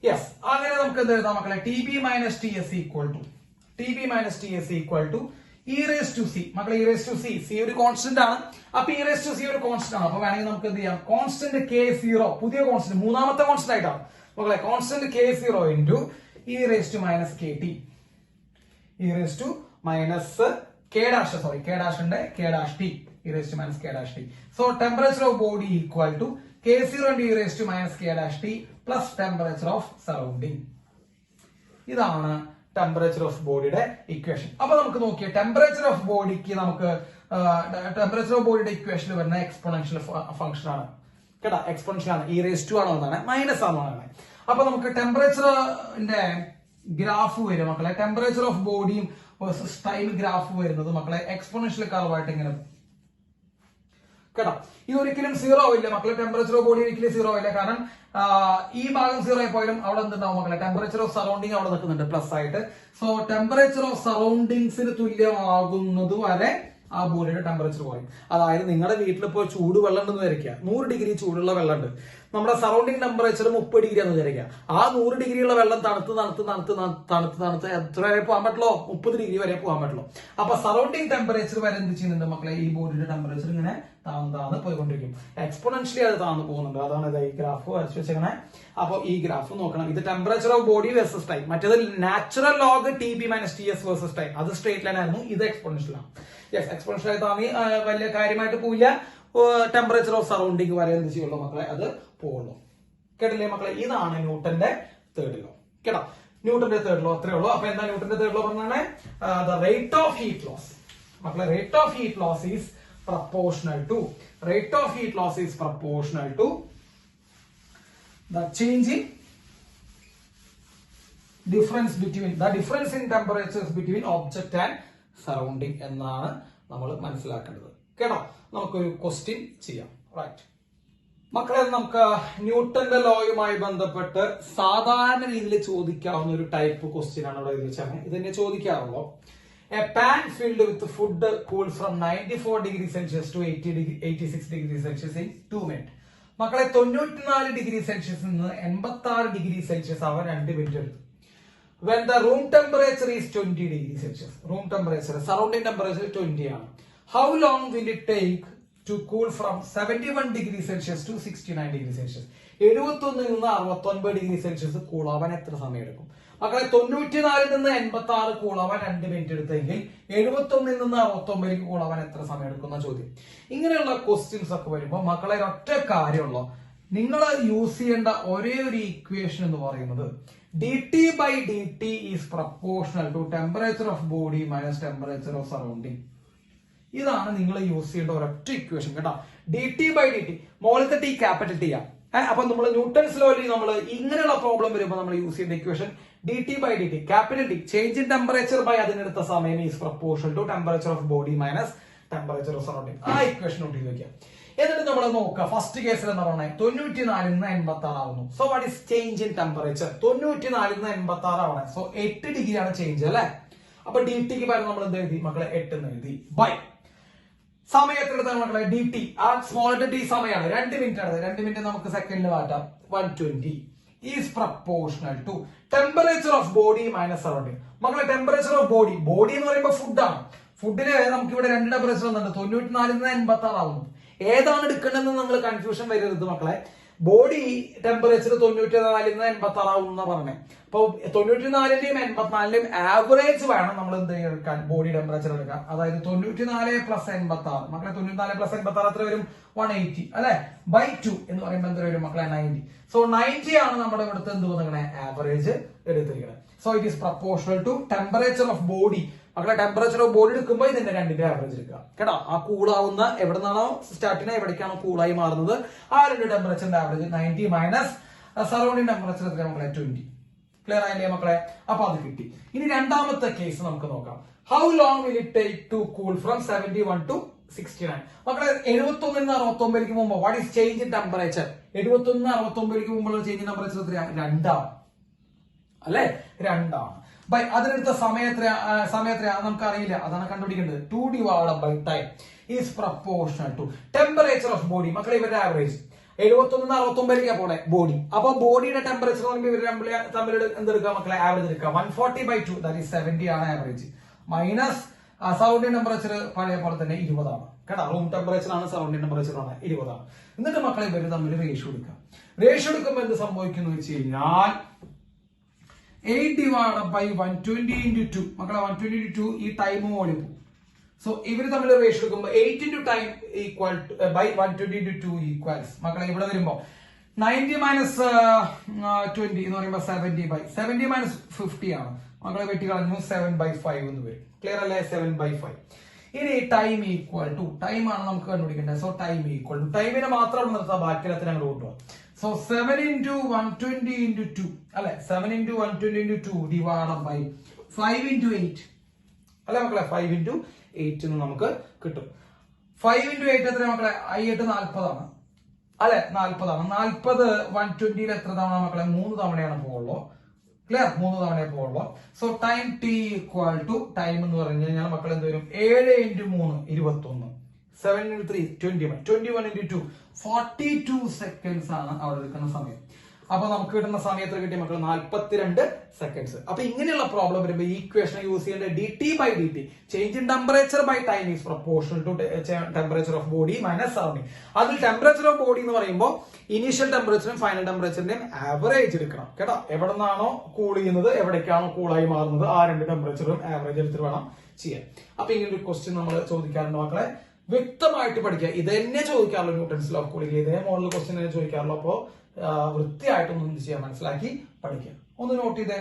Yes, അങ്ങനെ നമുക്ക് എന്ത് എഴുതാം മക്കളെ? T B minus T S equal to E raise to C. മക്കളെ E raise to C, C ഒരു കോൺസ്റ്റന്റ് ആണ്. അപ്പൊ ഇ റേസ് ടു സി ഒരു കോൺസ്റ്റന്റ് ആണ്. അപ്പൊ വേണമെങ്കിൽ നമുക്ക് എന്ത് ചെയ്യാം? കോൺസ്റ്റന്റ് കെ സീറോ, പുതിയ കോൺസ്റ്റന്റ്, മൂന്നാമത്തെ കോൺസ്റ്റന്റ് ആയിട്ടാണ് മക്കളെ. Constant K zero into E raise to minus K T, E raise to minus K dash, sorry K dash ഉണ്ട്, K dash T, E raise to minus K dash T. So temperature of body equal to K zero into E raise to minus K dash T plus temperature of surrounding. ഇതാണ് temperature of ബോഡിയുടെ equation. അപ്പൊ നമുക്ക് നോക്കിയാൽ temperature of ബോഡിക്ക് നമുക്ക് temperature of ബോഡിയുടെ equation വരുന്ന exponential function ആണ്. കേട്ടോ? എക്സ്പോണൻഷ്യൽ ആണ്. ഇ റേസ് ടു ആണോ എന്നാണ്, മൈനസ് ആണോ എന്നാണ്. അപ്പൊ നമുക്ക് ടെമ്പറേച്ചറിന്റെ ഗ്രാഫ് വരും മക്കളെ. ടെമ്പറേച്ചർ ഓഫ് ബോഡിയും വേഴ്സസ് ടൈം ഗ്രാഫ് വരുന്നത് മക്കളെ എക്സ്പോണൻഷ്യൽ കർവായിട്ട് ഇങ്ങനെ. കേട്ടോ? ഇത് ഒരിക്കലും സീറോ ആവില്ല മക്കളെ. ടെമ്പറേച്ചർ ഓഫ് ബോഡി ഒരിക്കലും സീറോ ആവില്ല. കാരണം ഈ ഭാഗം സീറോ ആയിപ്പോയാലും അവിടെ എന്തുണ്ടാവും മക്കളെ? ടെമ്പറേച്ചർ ഓഫ് സറൗണ്ടിങ് അവിടെ നിൽക്കുന്നുണ്ട് പ്ലസ് ആയിട്ട്. സോ ടെമ്പറേച്ചർ ഓഫ് സറൗണ്ടിങ്സിന് തുല്യമാകുന്നത് വരെ ആ ബോഡിയുടെ ടെമ്പറേച്ചർ കുറയും. അതായത് നിങ്ങളുടെ വീട്ടിൽ ഇപ്പോൾ ചൂടുവെള്ളം ഉണ്ടെന്ന് വിചാരിക്കുക, 100 ഡിഗ്രി ചൂടുള്ള വെള്ളമുണ്ട്. നമ്മുടെ സറൗണ്ടിങ് ടെമ്പറേച്ചർ 30 ഡിഗ്രി എന്ന് വിചാരിക്കുക. ആ 100 ഡിഗ്രിയുള്ള വെള്ളം തണുത്ത് എത്ര വരെ പോകാൻ പറ്റുള്ളൂ? 30 ഡിഗ്രി വരെ പോകാൻ പറ്റുള്ളൂ. അപ്പൊ സറൗണ്ടിങ് ടെമ്പറേച്ചർ വരെ എന്ത് ചെയ്യുന്നുണ്ട് മക്കളെ? ഈ ബോഡിയുടെ ടെമ്പറേച്ചർ ഇങ്ങനെ താന്ന് പോയിക്കൊണ്ടിരിക്കും. എക്സ്പോണൻഷ്യലി അത് താന്ന് പോകുന്നുണ്ട്. അതാണ് ഈ ഗ്രാഫ് വരച്ച് വെച്ചേക്കണേ. അപ്പൊ ഈ ഗ്രാഫ് നോക്കണം. ഇത് temperature of body versus time. മറ്റേത് natural log TB - TS versus time. അത് സ്ട്രേറ്റ് ലൈൻ ആയിരുന്നു. ഇത് എക്സ്പോണൻഷ്യൽ ആണ്. യെസ്, എക്സ്പോണൻഷ്യൽ ആയി താങ്ങി വലിയ കാര്യമായിട്ട് പോയില്ല. ടെമ്പറേച്ചർ ഓഫ് സറൗണ്ടിങ് വരെ എന്ത് ചെയ്യുള്ളൂ മക്കളെ? അത് പോകുള്ളൂ. കേട്ടില്ലേ മക്കളെ? ഇതാണ് ന്യൂട്ടന്റെ തേർഡ് ലോ. കേട്ടോ, ന്യൂട്ടന്റെ തേർഡ് ലോ അത്രേ ഉള്ളൂ. അപ്പൊ എന്താ ന്യൂട്ടന്റെ തേർഡ് ലോ പറഞ്ഞാൽ? The rate of heat loss. മക്കളെ, rate of heat loss is proportional to the change in difference in temperatures between object and surrounding എന്നാണ് നമ്മൾ മനസ്സിലാക്കേണ്ടത്. കേട്ടോ, നമുക്കൊരു ക്വസ്റ്റ്യൻ ചെയ്യാം. റൈറ്റ് മക്കളെ, നമുക്ക് ന്യൂട്ടന്റെ ലോയുമായി ബന്ധപ്പെട്ട് സാധാരണ രീതിയിൽ ചോദിക്കാവുന്ന ഒരു ടൈപ്പ് ക്വസ്റ്റ്യൻ ആണ് ഇവിടെ വെച്ചാൽ ഇത് തന്നെ ചോദിക്കാറുള്ളൂ. A pan filled with food cools from 94 degrees Celsius to 86 degrees Celsius in 2 minutes. മക്കളെ, 94 ഡിഗ്രി സെൽഷ്യസിൽ നിന്ന് 86 ഡിഗ്രി സെൽഷ്യസ് ആവാൻ 2 മിനിറ്റ് എടുത്തു. When the room temperature is 20 degrees Celsius, room temperature, surrounding temperature 20 ആണ്. How long will it take to cool from 71 degrees Celsius to 69 degrees Celsius? 71 നിന്ന് 69 degree Celsius കൂളാവാൻ എത്ര സമയം എടുക്കും? മക്കളെ, 94 നിന്ന് 86 കൂളാവാൻ 2 മിനിറ്റ് എടുത്തെങ്കിൽ 71 നിന്ന് 69 കൂളാവാൻ എത്ര സമയം എടുക്കുന്ന ചോദ്യം. ഇങ്ങനെയുള്ള ക്വസ്റ്റ്യൻസ് ഒക്കെ വരുമ്പോൾ മക്കളെ ഒറ്റ കാര്യമുള്ളൂ, നിങ്ങൾ യൂസ് ചെയ്യേണ്ട ഒരേ ഒരു ഇക്വേഷൻ എന്ന് പറയുന്നത് dt/dt is proportional to temperature of body minus temperature of surrounding. ഇതാണ് നിങ്ങൾ യൂസ് ചെയ്യേണ്ട ഒരൊറ്റ ഇക്വേഷൻ. കേട്ടോ, dt/dt മോളത്തെ ടി ക്യാപിറ്റൽ ടി ആണ്. അപ്പൊ നമ്മൾ ന്യൂട്ടൺസ് ലോയിൽ നമ്മൾ ഇങ്ങനെയുള്ള പ്രോബ്ലം വരുമ്പോൾ നമ്മൾ യൂസ് ചെയ്യേണ്ട equation dt/dt capital T change in temperature by അതിനെടുത്ത സമയം is proportional to temperature of body minus temperature of surrounding. ആ ഇക്വേഷൻ നോട്ട് ചെയ്ത് വെക്കാം. എന്നിട്ട് നമ്മൾ നോക്കുക, ഫസ്റ്റ് കേസിൽ എന്ന് പറഞ്ഞാൽ 94 നിന്ന് 86 ആവുന്നു. So what is change in temperature? 94 നിന്ന് 86 ആവണം. സോ 8 ഡിഗ്രി ആണ് ചേഞ്ച് അല്ലെ. അപ്പൊ dt ക്ക് പകരം നമ്മൾ എന്ത് എഴുതി മക്കളെ? 8 എന്ന് എഴുതി. ബൈ സമയത്തിനെടുത്താണ് മക്കളെ dt. ആ സ്മോൾ ടി സമയമാണ്, 2 മിനിറ്റ് ആണ്. 2 മിനിറ്റ് നമുക്ക് സെക്കൻഡിൽ മാറ്റാം. 120 is proportional to temperature of body minus surrounding. മക്കളെ, ടെമ്പറേച്ചർ ഓഫ് ബോഡി എന്ന് പറയുമ്പോൾ ഫുഡാണ്. ഫുഡിന് നമുക്ക് ഇവിടെ 2 ടെമ്പറേച്ചർ വന്നിട്ടുണ്ട്. 94 നിന്ന് 86 ആവുന്നു. ഏതാണ് എടുക്കേണ്ടതെന്ന് നിങ്ങൾ കൺഫ്യൂഷൻ വരരുത് മക്കളെ. ബോഡി ടെമ്പറേച്ചർ 94 നിന്ന് 86 ആവും എന്നാ പറഞ്ഞേ. അപ്പൊ 94ന്റെയും 84ന്റെയും ആവറേജ് വേണം നമ്മൾ എന്ത് എടുക്കാൻ? ബോഡി ടെമ്പറേച്ചർ എടുക്കാൻ. അതായത് 94 പ്ലസ് 86. മക്കളെ, 94 പ്ലസ് 86 എത്ര വരും? 180 അല്ലെ. ബൈ 2 എന്ന് പറയുമ്പോൾ എന്ത് വരും മക്കളെ? 90. സോ 90 ആണ് നമ്മുടെ ഇവിടുത്തെ എന്ത് തോന്നുന്നത്? ആവറേജ് എടുത്തിരിക്കുന്നത്. So it is proportional to temperature of body. മക്കളെ, ടെമ്പറേച്ചർ ഓഫ് ബോഡി എടുക്കുമ്പോൾ ഇതിന്റെ 2ന്റെ ആവറേജ് എടുക്കുക. കേട്ടോ, ആ കൂളാവുന്ന എവിടെ നിന്നാണോ സ്റ്റാർട്ടിങ് എവിടേക്കാണോ കൂളായി മാറുന്നത് ആ 2 ടെമ്പറേച്ചറിന്റെ ആവറേജ് 90 മൈനസ് സറൗണ്ടിങ് ടെമ്പറേച്ചർ എത്ര മക്കളെ? 20. ക്ലിയർ ആയില്ലേ മക്കളെ? അപ്പൊ അത് കിട്ടി. ഇനി രണ്ടാമത്തെ കേസ് നമുക്ക് നോക്കാം. How long will it take to cool from 71 to 69? മക്കളെ, 71 നിന്ന് 69 മുമ്പ് what is change in temperature? 71 നിന്ന് 69 മുമ്പുള്ള ചേഞ്ച് ഇൻ ടെമ്പറേച്ചർ എത്രയാണ്? 2 ആണ് അല്ലെ. 2 ആണ്. ബൈ അതിനെടുത്ത സമയം എത്രയാ നമുക്ക് അറിയില്ല. അതാണ് കണ്ടുപിടിക്കേണ്ടത്. 2 divided by time is proportional to temperature of body. മക്കളെ, ഇവരുടെ ആവറേജ് 71 നിന്ന് 69 പോണെ ബോഡി. അപ്പൊ ബോഡിയുടെ ടെമ്പറേച്ചർ ഇവർ തമ്മിൽ എന്തെടുക്കുക മക്കളെ? ആവറേജ് എടുക്കുക. 140/2 ദാറ്റ് ഈസ് 70 ആണ് ആവറേജ്. മൈനസ് സറൗണ്ടിങ് ടെമ്പറേച്ചർ പഴയ പോലെ തന്നെ 20 ആണ്. കേട്ടോ, റൂം ടെമ്പറേച്ചർ ആണ്, സറൗണ്ടിങ് ടെമ്പറേച്ചർ ആണ് 20 ആണ്. എന്നിട്ട് മക്കളെ ഇവർ തമ്മിൽ റേഷ്യോ എടുക്കുക. റേഷ്യോ എടുക്കുമ്പോൾ എന്ത് സംഭവിക്കുന്നു വെച്ച് കഴിഞ്ഞാൽ 8 divided by 120 into 2. മക്കളെ, 120 into 2 ഈ ടൈം മോളിൽ പോകും. സോ ഇവർ തമ്മിൽ റേഷ്യോ എടുക്കുമ്പോൾ 8 into time equal by 120 into 2 equals. മക്കളെ, ഇവിടെ വരുമ്പോ 90 മൈനസ് 20 എന്ന് പറയുമ്പോൾ 70 മൈനസ് 50 ആണ്. മക്കളെ, വെട്ടി കളഞ്ഞു 7/5 എന്ന് വരും. ക്ലിയർ അല്ലേ? 7/5. ഇനി ടൈം ഈക്വൽ ടു ടൈം ആണ് നമുക്ക് കണ്ടുപിടിക്കേണ്ടത്. സോ ടൈം ഈക്വൽ ടു ടൈമിനെ മാത്രം നിർത്താം, ബാക്കി എല്ലാത്തിനും റൂട്ട് പോവാം. സോ 7 into 120 into 2 അല്ലെ. 7 into 120 into 2 divided by 5 into 8 അല്ലെ മക്കളെ. 5 into 8 എന്ന് നമുക്ക് കിട്ടും. 5 into 8 എത്ര മക്കളെ? 8 40 ആണ് അല്ലെ. 40 ആണ്. 40 120 എത്ര തവണ മക്കളെ? 3 തവണയാണ് പോകുള്ളൂ. ക്ലിയർ? 3 തവണയെ പോകുള്ളൂ. So time T equal to time എന്ന് പറഞ്ഞു കഴിഞ്ഞാൽ മക്കൾ എന്ത് വരും? 7 into 3 21. 7 into 3 21. 21 into 2 42 seconds ആണ് അവിടെ എടുക്കുന്ന സമയം. അപ്പൊ നമുക്ക് കിട്ടുന്ന സമയത്ത് കിട്ടിയ മക്കൾ 42 സെക്കൻഡ്സ്. അപ്പൊ ഇങ്ങനെയുള്ള പ്രോബ്ലം വരുമ്പോൾ ഈ ഇക്വേഷൻ യൂസ് ചെയ്യേണ്ട dt by dt, change in temperature by time is proportional to temperature of body minus surrounding. അതിൽ ടെമ്പറേച്ചർ ഓഫ് ബോഡി എന്ന് പറയുമ്പോൾ ഇനീഷ്യൽ ടെമ്പറേച്ചറും ഫൈനൽ ടെമ്പറേച്ചറിന്റെയും ആവറേജ് എടുക്കണം കേട്ടോ. എവിടെ നിന്നാണോ കൂൾ ചെയ്യുന്നത്, എവിടേക്കാണോ കൂളായി മാറുന്നത്, ആ രണ്ട് ടെമ്പറേച്ചറും ആവറേജ് എടുത്തിട്ട് വേണം ചെയ്യാൻ. അപ്പൊ ഇങ്ങനെ ഒരു ക്വസ്റ്റ്യൻ നമ്മൾ ചോദിക്കാറുണ്ട് മക്കളെ, വ്യക്തമായിട്ട് പഠിക്കുക. ഇത് തന്നെ ചോദിക്കാറുള്ളൂ ന്യൂട്ടൺസ് ലോ ഓഫ് കൂളിംഗ്, ഇതേ മോഡൽ ക്വസ്റ്റ്യൻ തന്നെ ചോദിക്കാറുള്ളൂ. അപ്പോ വൃത്തിയായിട്ടൊന്നും ചെയ്യാൻ മനസ്സിലാക്കി പഠിക്കുക. ഒന്ന് നോട്ട് ചെയ്തേ.